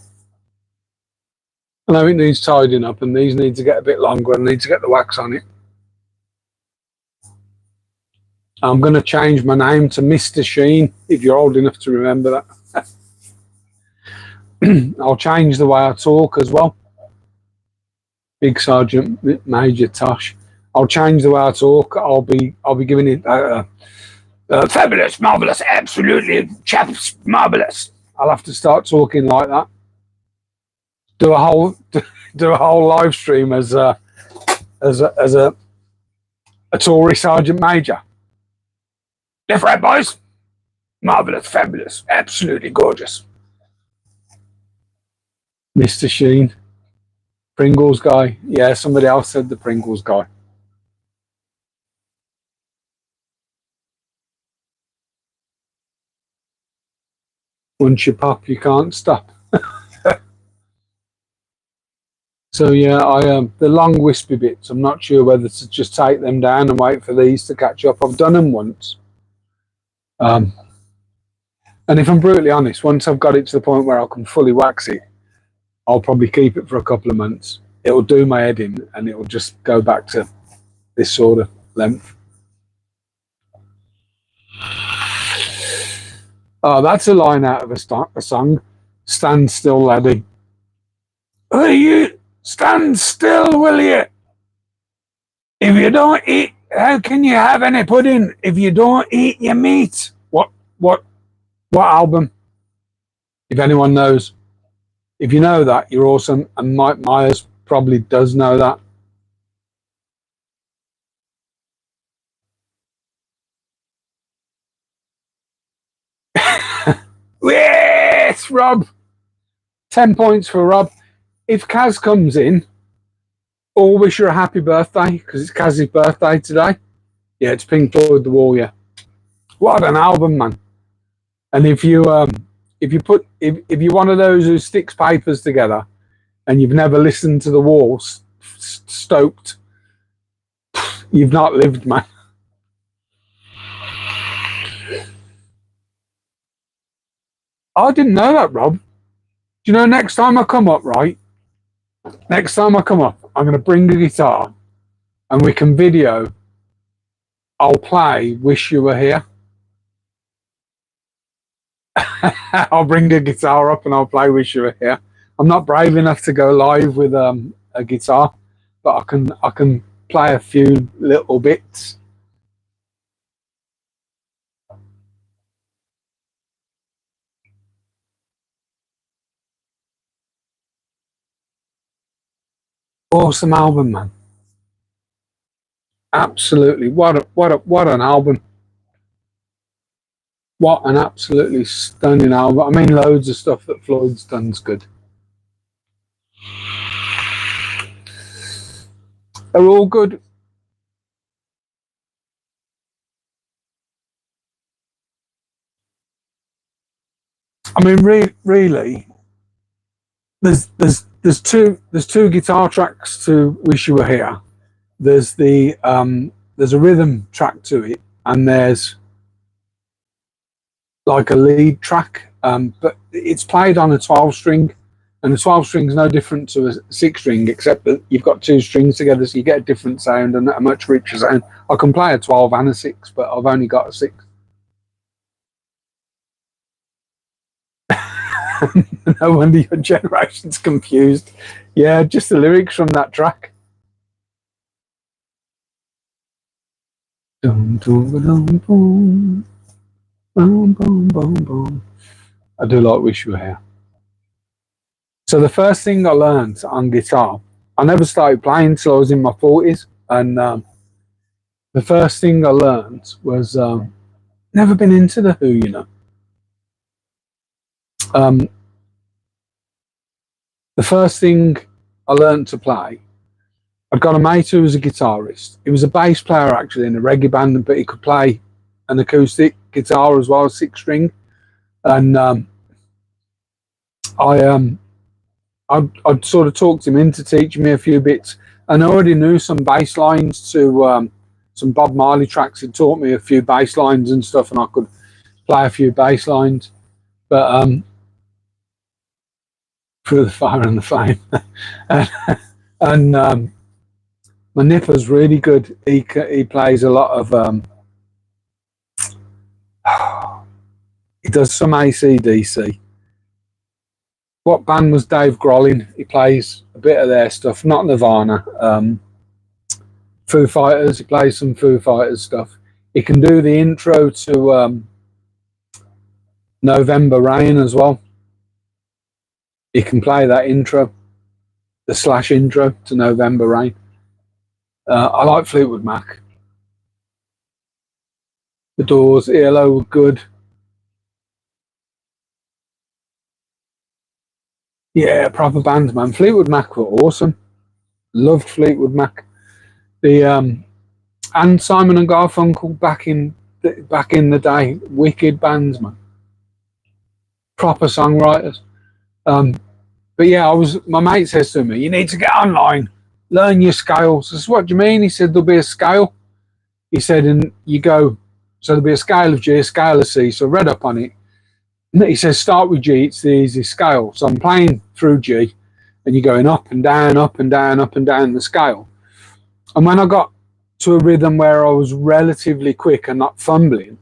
I know it needs tidying up, and these need to get a bit longer, and need to get the wax on it. I'm going to change my name to Mr. Sheen, if you're old enough to remember that. I'll change the way I talk as well. Big Sergeant Major Tosh. I'll change the way I talk. I'll be giving it fabulous, marvelous, absolutely, chaps, marvelous. I'll have to start talking like that. Do a whole live stream as a Tory Sergeant Major. Left, right, boys. Marvelous, fabulous, absolutely gorgeous. Mr. Sheen. Pringles guy. Yeah, somebody else said the Pringles guy. Once you pop, you can't stop. So yeah, the long wispy bits, I'm not sure whether to just take them down and wait for these to catch up. I've done them once. And if I'm brutally honest, once I've got it to the point where I can fully wax it, I'll probably keep it for a couple of months. It'll do my head in, and it'll just go back to this sort of length. Oh, that's a line out of a song. Stand still, laddie. Will you stand still, will you? If you don't eat, how can you have any pudding if you don't eat your meat? What album? If anyone knows. If you know that, you're awesome. And Mike Myers probably does know that. Yes, Rob. 10 points for Rob. If Kaz comes in, all wish her a happy birthday, because it's Kaz's birthday today. Yeah, it's Pink Floyd The Wall, yeah. What an album, man. And if you if you're one of those who sticks papers together and you've never listened to the walls stoked, you've not lived, man. I didn't know that, Rob. Do you know, next time I come up, right? Next time I come up, I'm going to bring a guitar and we can video. I'll play Wish You Were Here. I'll bring a guitar up and I'll play Wish You Were Here. I'm not brave enough to go live with a guitar, but I can play a few little bits. Awesome album, man. Absolutely. What an album. What an absolutely stunning album. I mean, loads of stuff that Floyd's done's good. They're all good. I mean, really, there's two guitar tracks to Wish You Were Here. There's there's a rhythm track to it, and there's like a lead track, but it's played on a 12 string, and the 12 string is no different to a 6 string, except that you've got two strings together, so you get a different sound and a much richer sound. I can play a 12 and a 6, but I've only got a 6. No wonder your generation's confused. Yeah, just the lyrics from that track. Dum, dum, dum, boom. Boom, boom, boom, boom. I do like Wish You Were Here. So the first thing I learned on guitar, I never started playing until I was in my 40s, and the first thing I learned was never been into the Who, you know. The first thing I learned to play, I'd got a mate who was a guitarist. He was a bass player actually in a reggae band, but he could play an acoustic guitar as well, 6 string. And I'd sort of talked him into teaching me a few bits, and I already knew some bass lines to some Bob Marley tracks. He'd taught me a few bass lines and stuff, and I could play a few bass lines. But through the fire and the flame, and my nipper's really good. He plays a lot of he does some AC/DC. What band was Dave Grohl in? He plays a bit of their stuff, not Nirvana. Foo Fighters, he plays some Foo Fighters stuff. He can do the intro to November Rain as well. He can play that intro, the Slash intro to November Rain. I like Fleetwood Mac. The Doors, ELO were good. Yeah, proper bands, man. Fleetwood Mac were awesome. Loved Fleetwood Mac. The and Simon and Garfunkel back in the day, wicked bands, man. Proper songwriters. But yeah, my mate says to me, you need to get online, learn your scales. I said, what do you mean? He said, there'll be a scale. He said, and you go, so there'll be a scale of G, a scale of C. So I read up on it. And he says, start with G, it's the easiest scale. So I'm playing through G, and you're going up and down, up and down, up and down the scale. And when I got to a rhythm where I was relatively quick and not fumbling,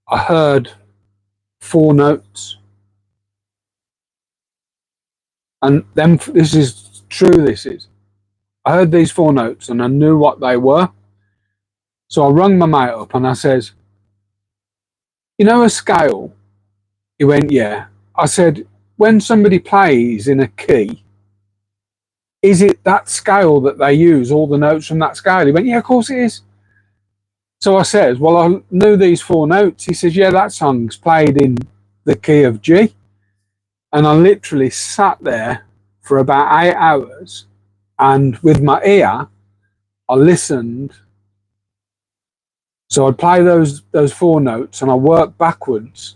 I heard 4 notes. And then this is true, I heard these 4 notes and I knew what they were. So I rung my mate up and I says, you know a scale? He went, yeah. I said, when somebody plays in a key, is it that scale that they use, all the notes from that scale? He went, yeah, of course it is. So I says, well, I knew these 4 notes. He says, yeah, that song's played in the key of G. And I literally sat there for about 8 hours, and with my ear, I listened. So I'd play those 4 notes and I worked backwards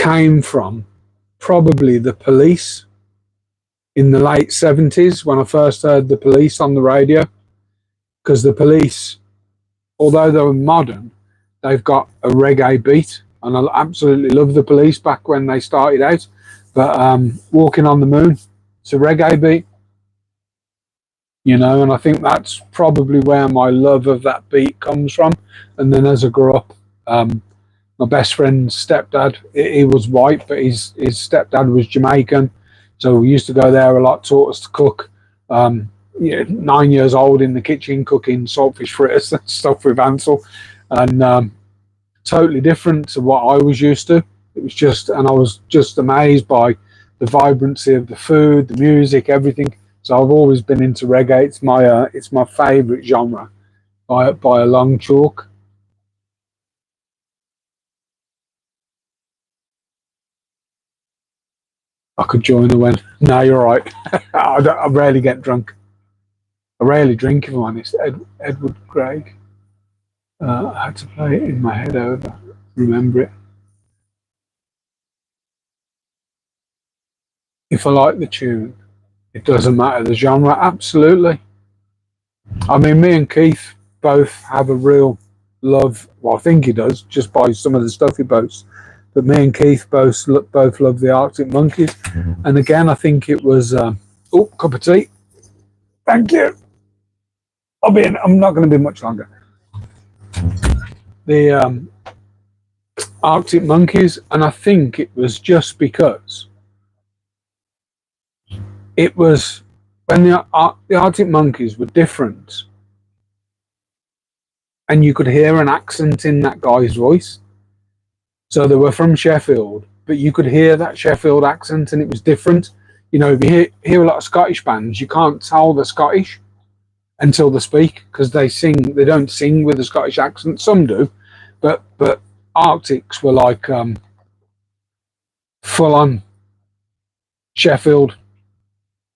came from probably the Police in the late 70s when I first heard the Police on the radio. Because the Police, although they were modern, they've got a reggae beat. And I absolutely love the Police back when they started out. But Walking on the Moon, it's a reggae beat, you know, and I think that's probably where my love of that beat comes from. And then as I grew up, my best friend's stepdad, he was white, but his stepdad was Jamaican. So we used to go there a lot, taught us to cook. Yeah, 9 years old in the kitchen cooking saltfish fritters and stuff with Ansel. And totally different to what I was used to. It was just, and I was just amazed by the vibrancy of the food, the music, everything. So I've always been into reggae. It's my favourite genre by a long chalk. I could join the when. No, you're right. I rarely get drunk. I rarely drink, if I'm honest. Edward Craig. I had to play it in my head over. Remember it. If I like the tune, it doesn't matter the genre. Absolutely. I mean, me and Keith both have a real love. Well, I think he does, just by some of the stuff he boasts. But me and Keith both love the Arctic Monkeys. And again, I think it was. Cup of tea. Thank you. I'm not going to be much longer. The Arctic Monkeys, and I think it was just because it was when the Arctic Monkeys were different, and you could hear an accent in that guy's voice. So they were from Sheffield, but you could hear that Sheffield accent, and it was different. You know, if you hear a lot of Scottish bands, you can't tell they're Scottish until they speak, because they don't sing with a Scottish accent. Some do, but Arctics were like full on Sheffield,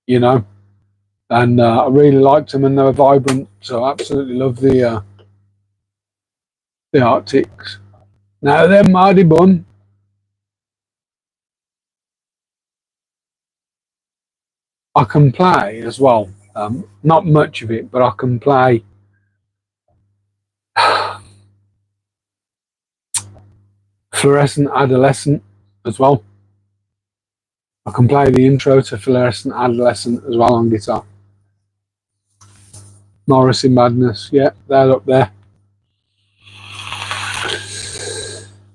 you know, and I really liked them, and they were vibrant. So I absolutely love the Arctics. Now then, Mardy Bun. I can play as well. Not much of it, but I can play Fluorescent Adolescent as well. I can play the intro to Fluorescent Adolescent as well on guitar. Morrissey Madness, yeah, they're up there.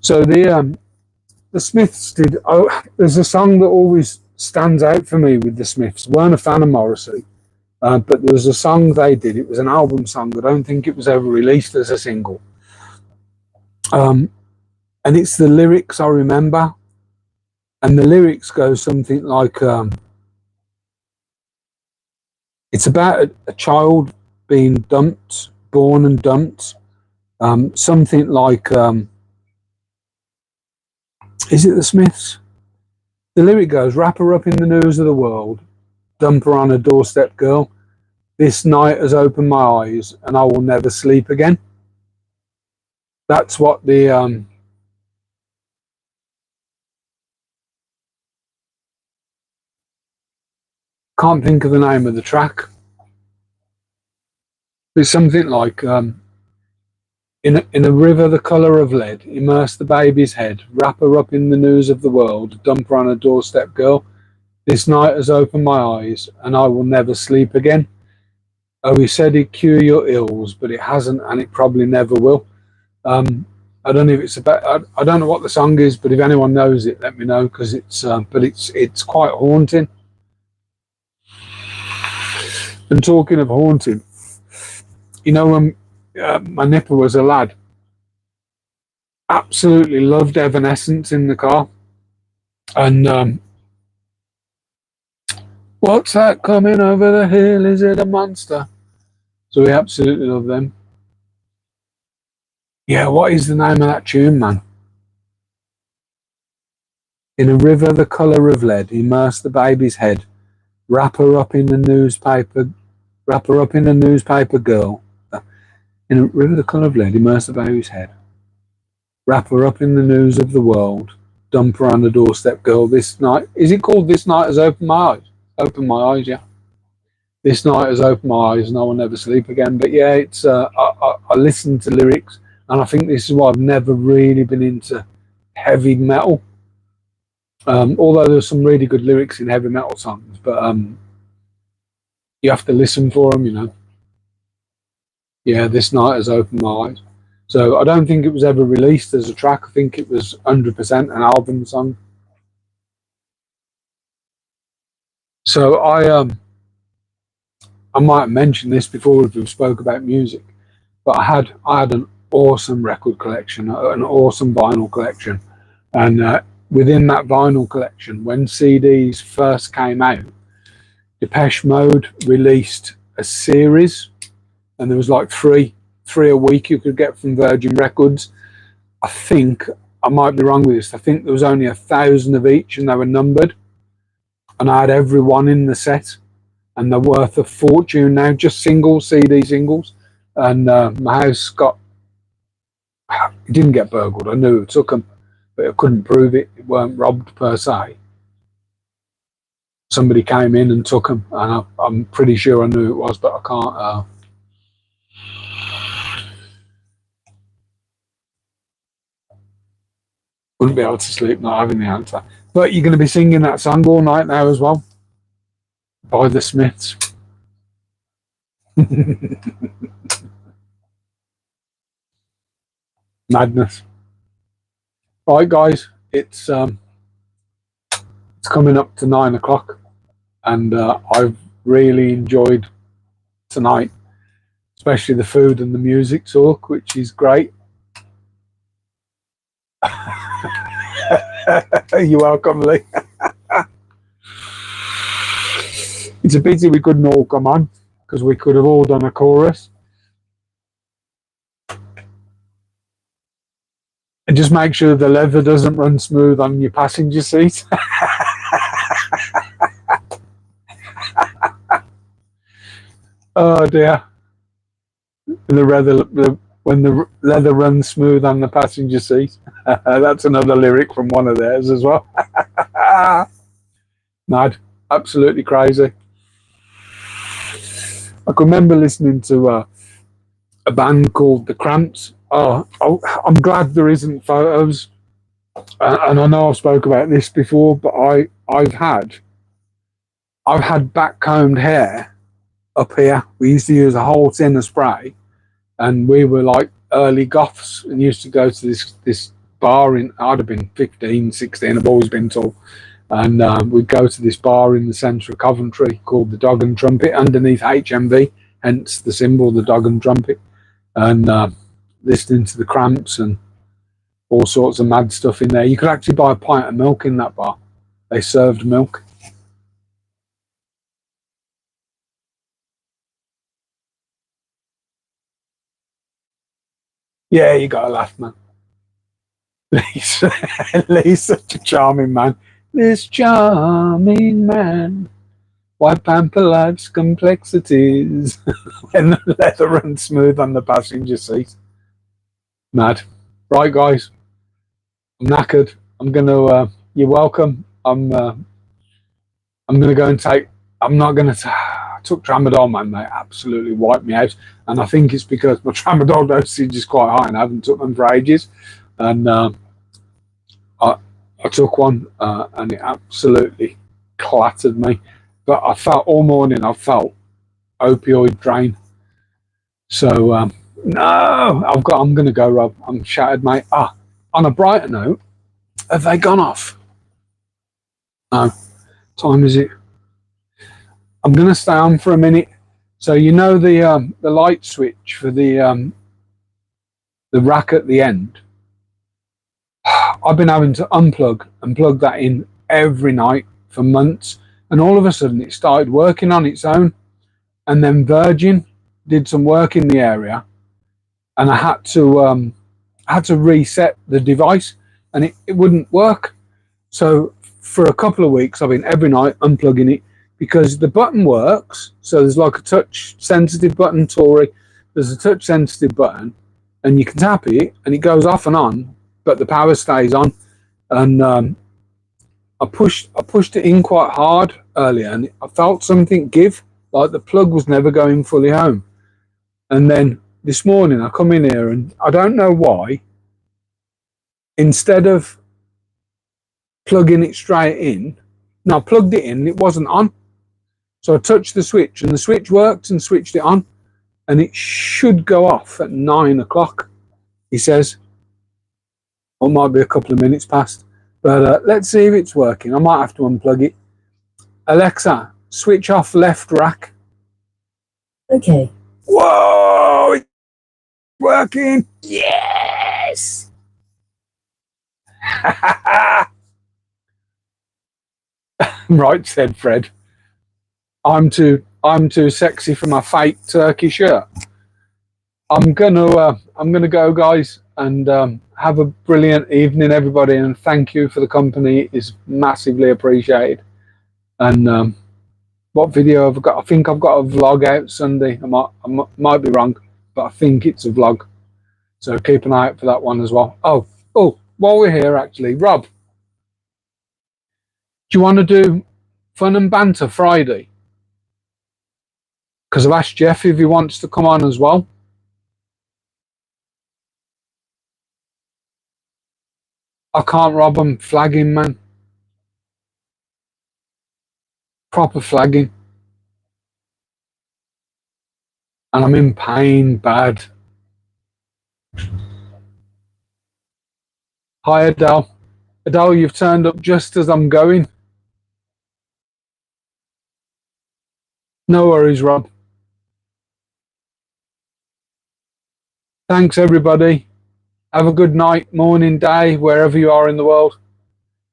So the Smiths did. Oh, there's a song that always stands out for me with the Smiths. Weren't a fan of Morrissey, but there was a song they did. It was an album song. I don't think it was ever released as a single. And it's the lyrics I remember. And the lyrics go something like, it's about a child being dumped, born and dumped. Something like, is it the Smiths? The lyric goes, wrap her up in the news of the world, dump her on a doorstep girl. This night has opened my eyes and I will never sleep again. That's what the can't think of the name of the track. It's something like in a river the colour of lead, immerse the baby's head, wrap her up in the news of the world, dump her on a doorstep girl. This night has opened my eyes and I will never sleep again. Oh, he said he'd cure your ills, but it hasn't, and it probably never will. I don't know if it's about. I don't know what the song is, but if anyone knows it, let me know, because it's quite haunting. And talking of haunting, you know, when my nipper was a lad, absolutely loved Evanescence in the car, and what's that coming over the hill? Is it a monster? So we absolutely love them. Yeah, what is the name of that tune, man? In a river the colour of lead, immerse the baby's head, wrap her up in the newspaper, girl. In a river the colour of lead, immerse the baby's head, wrap her up in the news of the world, Dumper on the Doorstep Girl, This Night. Is it called This Night Has Opened My Eyes? Opened My Eyes, yeah. This Night Has Opened My Eyes and I Will Never Sleep Again. But yeah, it's I listen to lyrics, and I think this is why I've never really been into heavy metal. Although there's some really good lyrics in heavy metal songs, but you have to listen for them, you know. Yeah, This Night Has Opened My Eyes. So I don't think it was ever released as a track. I think it was 100% an album song. So I might have mentioned this before if we spoke about music, but I had an awesome record collection, an awesome vinyl collection, and within that vinyl collection, when CDs first came out, Depeche Mode released a series, and there was like three a week you could get from Virgin Records. I think, I might be wrong with this, I think there was only 1,000 of each and they were numbered, and I had every one in the set, and they're worth a fortune now, just singles, CD singles. And my house it didn't get burgled, I knew it took them, but I couldn't prove it, it weren't robbed per se. Somebody came in and took them, and I'm pretty sure I knew it was, but I can't wouldn't be able to sleep not having the answer. But you're going to be singing that song all night now as well, by the Smiths. Madness. Right, guys, it's coming up to 9 o'clock, and I've really enjoyed tonight, especially the food and the music talk, which is great. You're welcome, Lee. It's a pity we couldn't all come on, because we could have all done a chorus. And just make sure the leather doesn't run smooth on your passenger seat. Oh dear. When the leather runs smooth on the passenger seat. That's another lyric from one of theirs as well. Mad. Absolutely crazy. I can remember listening to a band called The Cramps. Oh, I'm glad there isn't photos. And I know I've spoke about this before, but I've had backcombed hair up here. We used to use a whole tin of spray, and we were like early goths and used to go to this bar in, I'd have been 15, 16, I've always been tall, and we'd go to this bar in the centre of Coventry called the Dog and Trumpet, underneath HMV, hence the symbol, the Dog and Trumpet, and listening to the Cramps and all sorts of mad stuff in there. You could actually buy a pint of milk in that bar. They served milk. Yeah, you gotta laugh, man. Lee's such a charming man. This charming man. Why pamper life's complexities when the leather runs smooth on the passenger seat? Mad. Right, guys. I'm knackered. I'm gonna. You're welcome. I'm gonna go and take. I'm not gonna. I took tramadol, man. They absolutely wiped me out, and I think it's because my tramadol dosage is quite high, and I haven't took them for ages. And I took one, and it absolutely clattered me. But I felt all morning. I felt opioid drain. So no, I'm gonna go, Rob. I'm shattered, mate. On a brighter note, have they gone off? No. Time is it? I'm gonna stay on for a minute. So you know the light switch for the rack at the end. I've been having to unplug and plug that in every night for months, and all of a sudden it started working on its own. And then Virgin did some work in the area, and I had to reset the device, and it wouldn't work. So for a couple of weeks, I've been every night unplugging it, because the button works. So there's like a touch sensitive button, Tory. There's a touch sensitive button, and you can tap it, and it goes off and on, but the power stays on. and I pushed it in quite hard earlier, and I felt something give, like the plug was never going fully home. And then this morning I come in here, and I don't know why, instead of plugging it straight in, no, I plugged it in, it wasn't on. So I touched the switch, and the switch worked, and switched it on, and it should go off at 9 o'clock, he says. Or it might be a couple of minutes past. But let's see if it's working. I might have to unplug it. Alexa, switch off left rack.
Okay.
Whoa! It's working! Yes! Right, said Fred. I'm too sexy for my fake turkey shirt. I'm gonna go, guys, and have a brilliant evening, everybody, and thank you for the company. It's massively appreciated. And what video have I got? I think I've got a vlog out Sunday. I might be wrong, but I think it's a vlog. So keep an eye out for that one as well. Oh, while we're here, actually, Rob, do you want to do Fun and Banter Friday? Because I've asked Jeff if he wants to come on as well. I can't, Rob. I'm flagging, man. Proper flagging. And I'm in pain, bad. Hi, Adele. Adele, you've turned up just as I'm going. No worries, Rob. Thanks, everybody. Have a good night, morning, day, wherever you are in the world.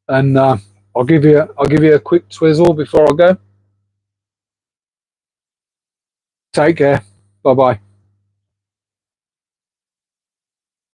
And I'll give you a quick twizzle before I go. Take care. Bye-bye.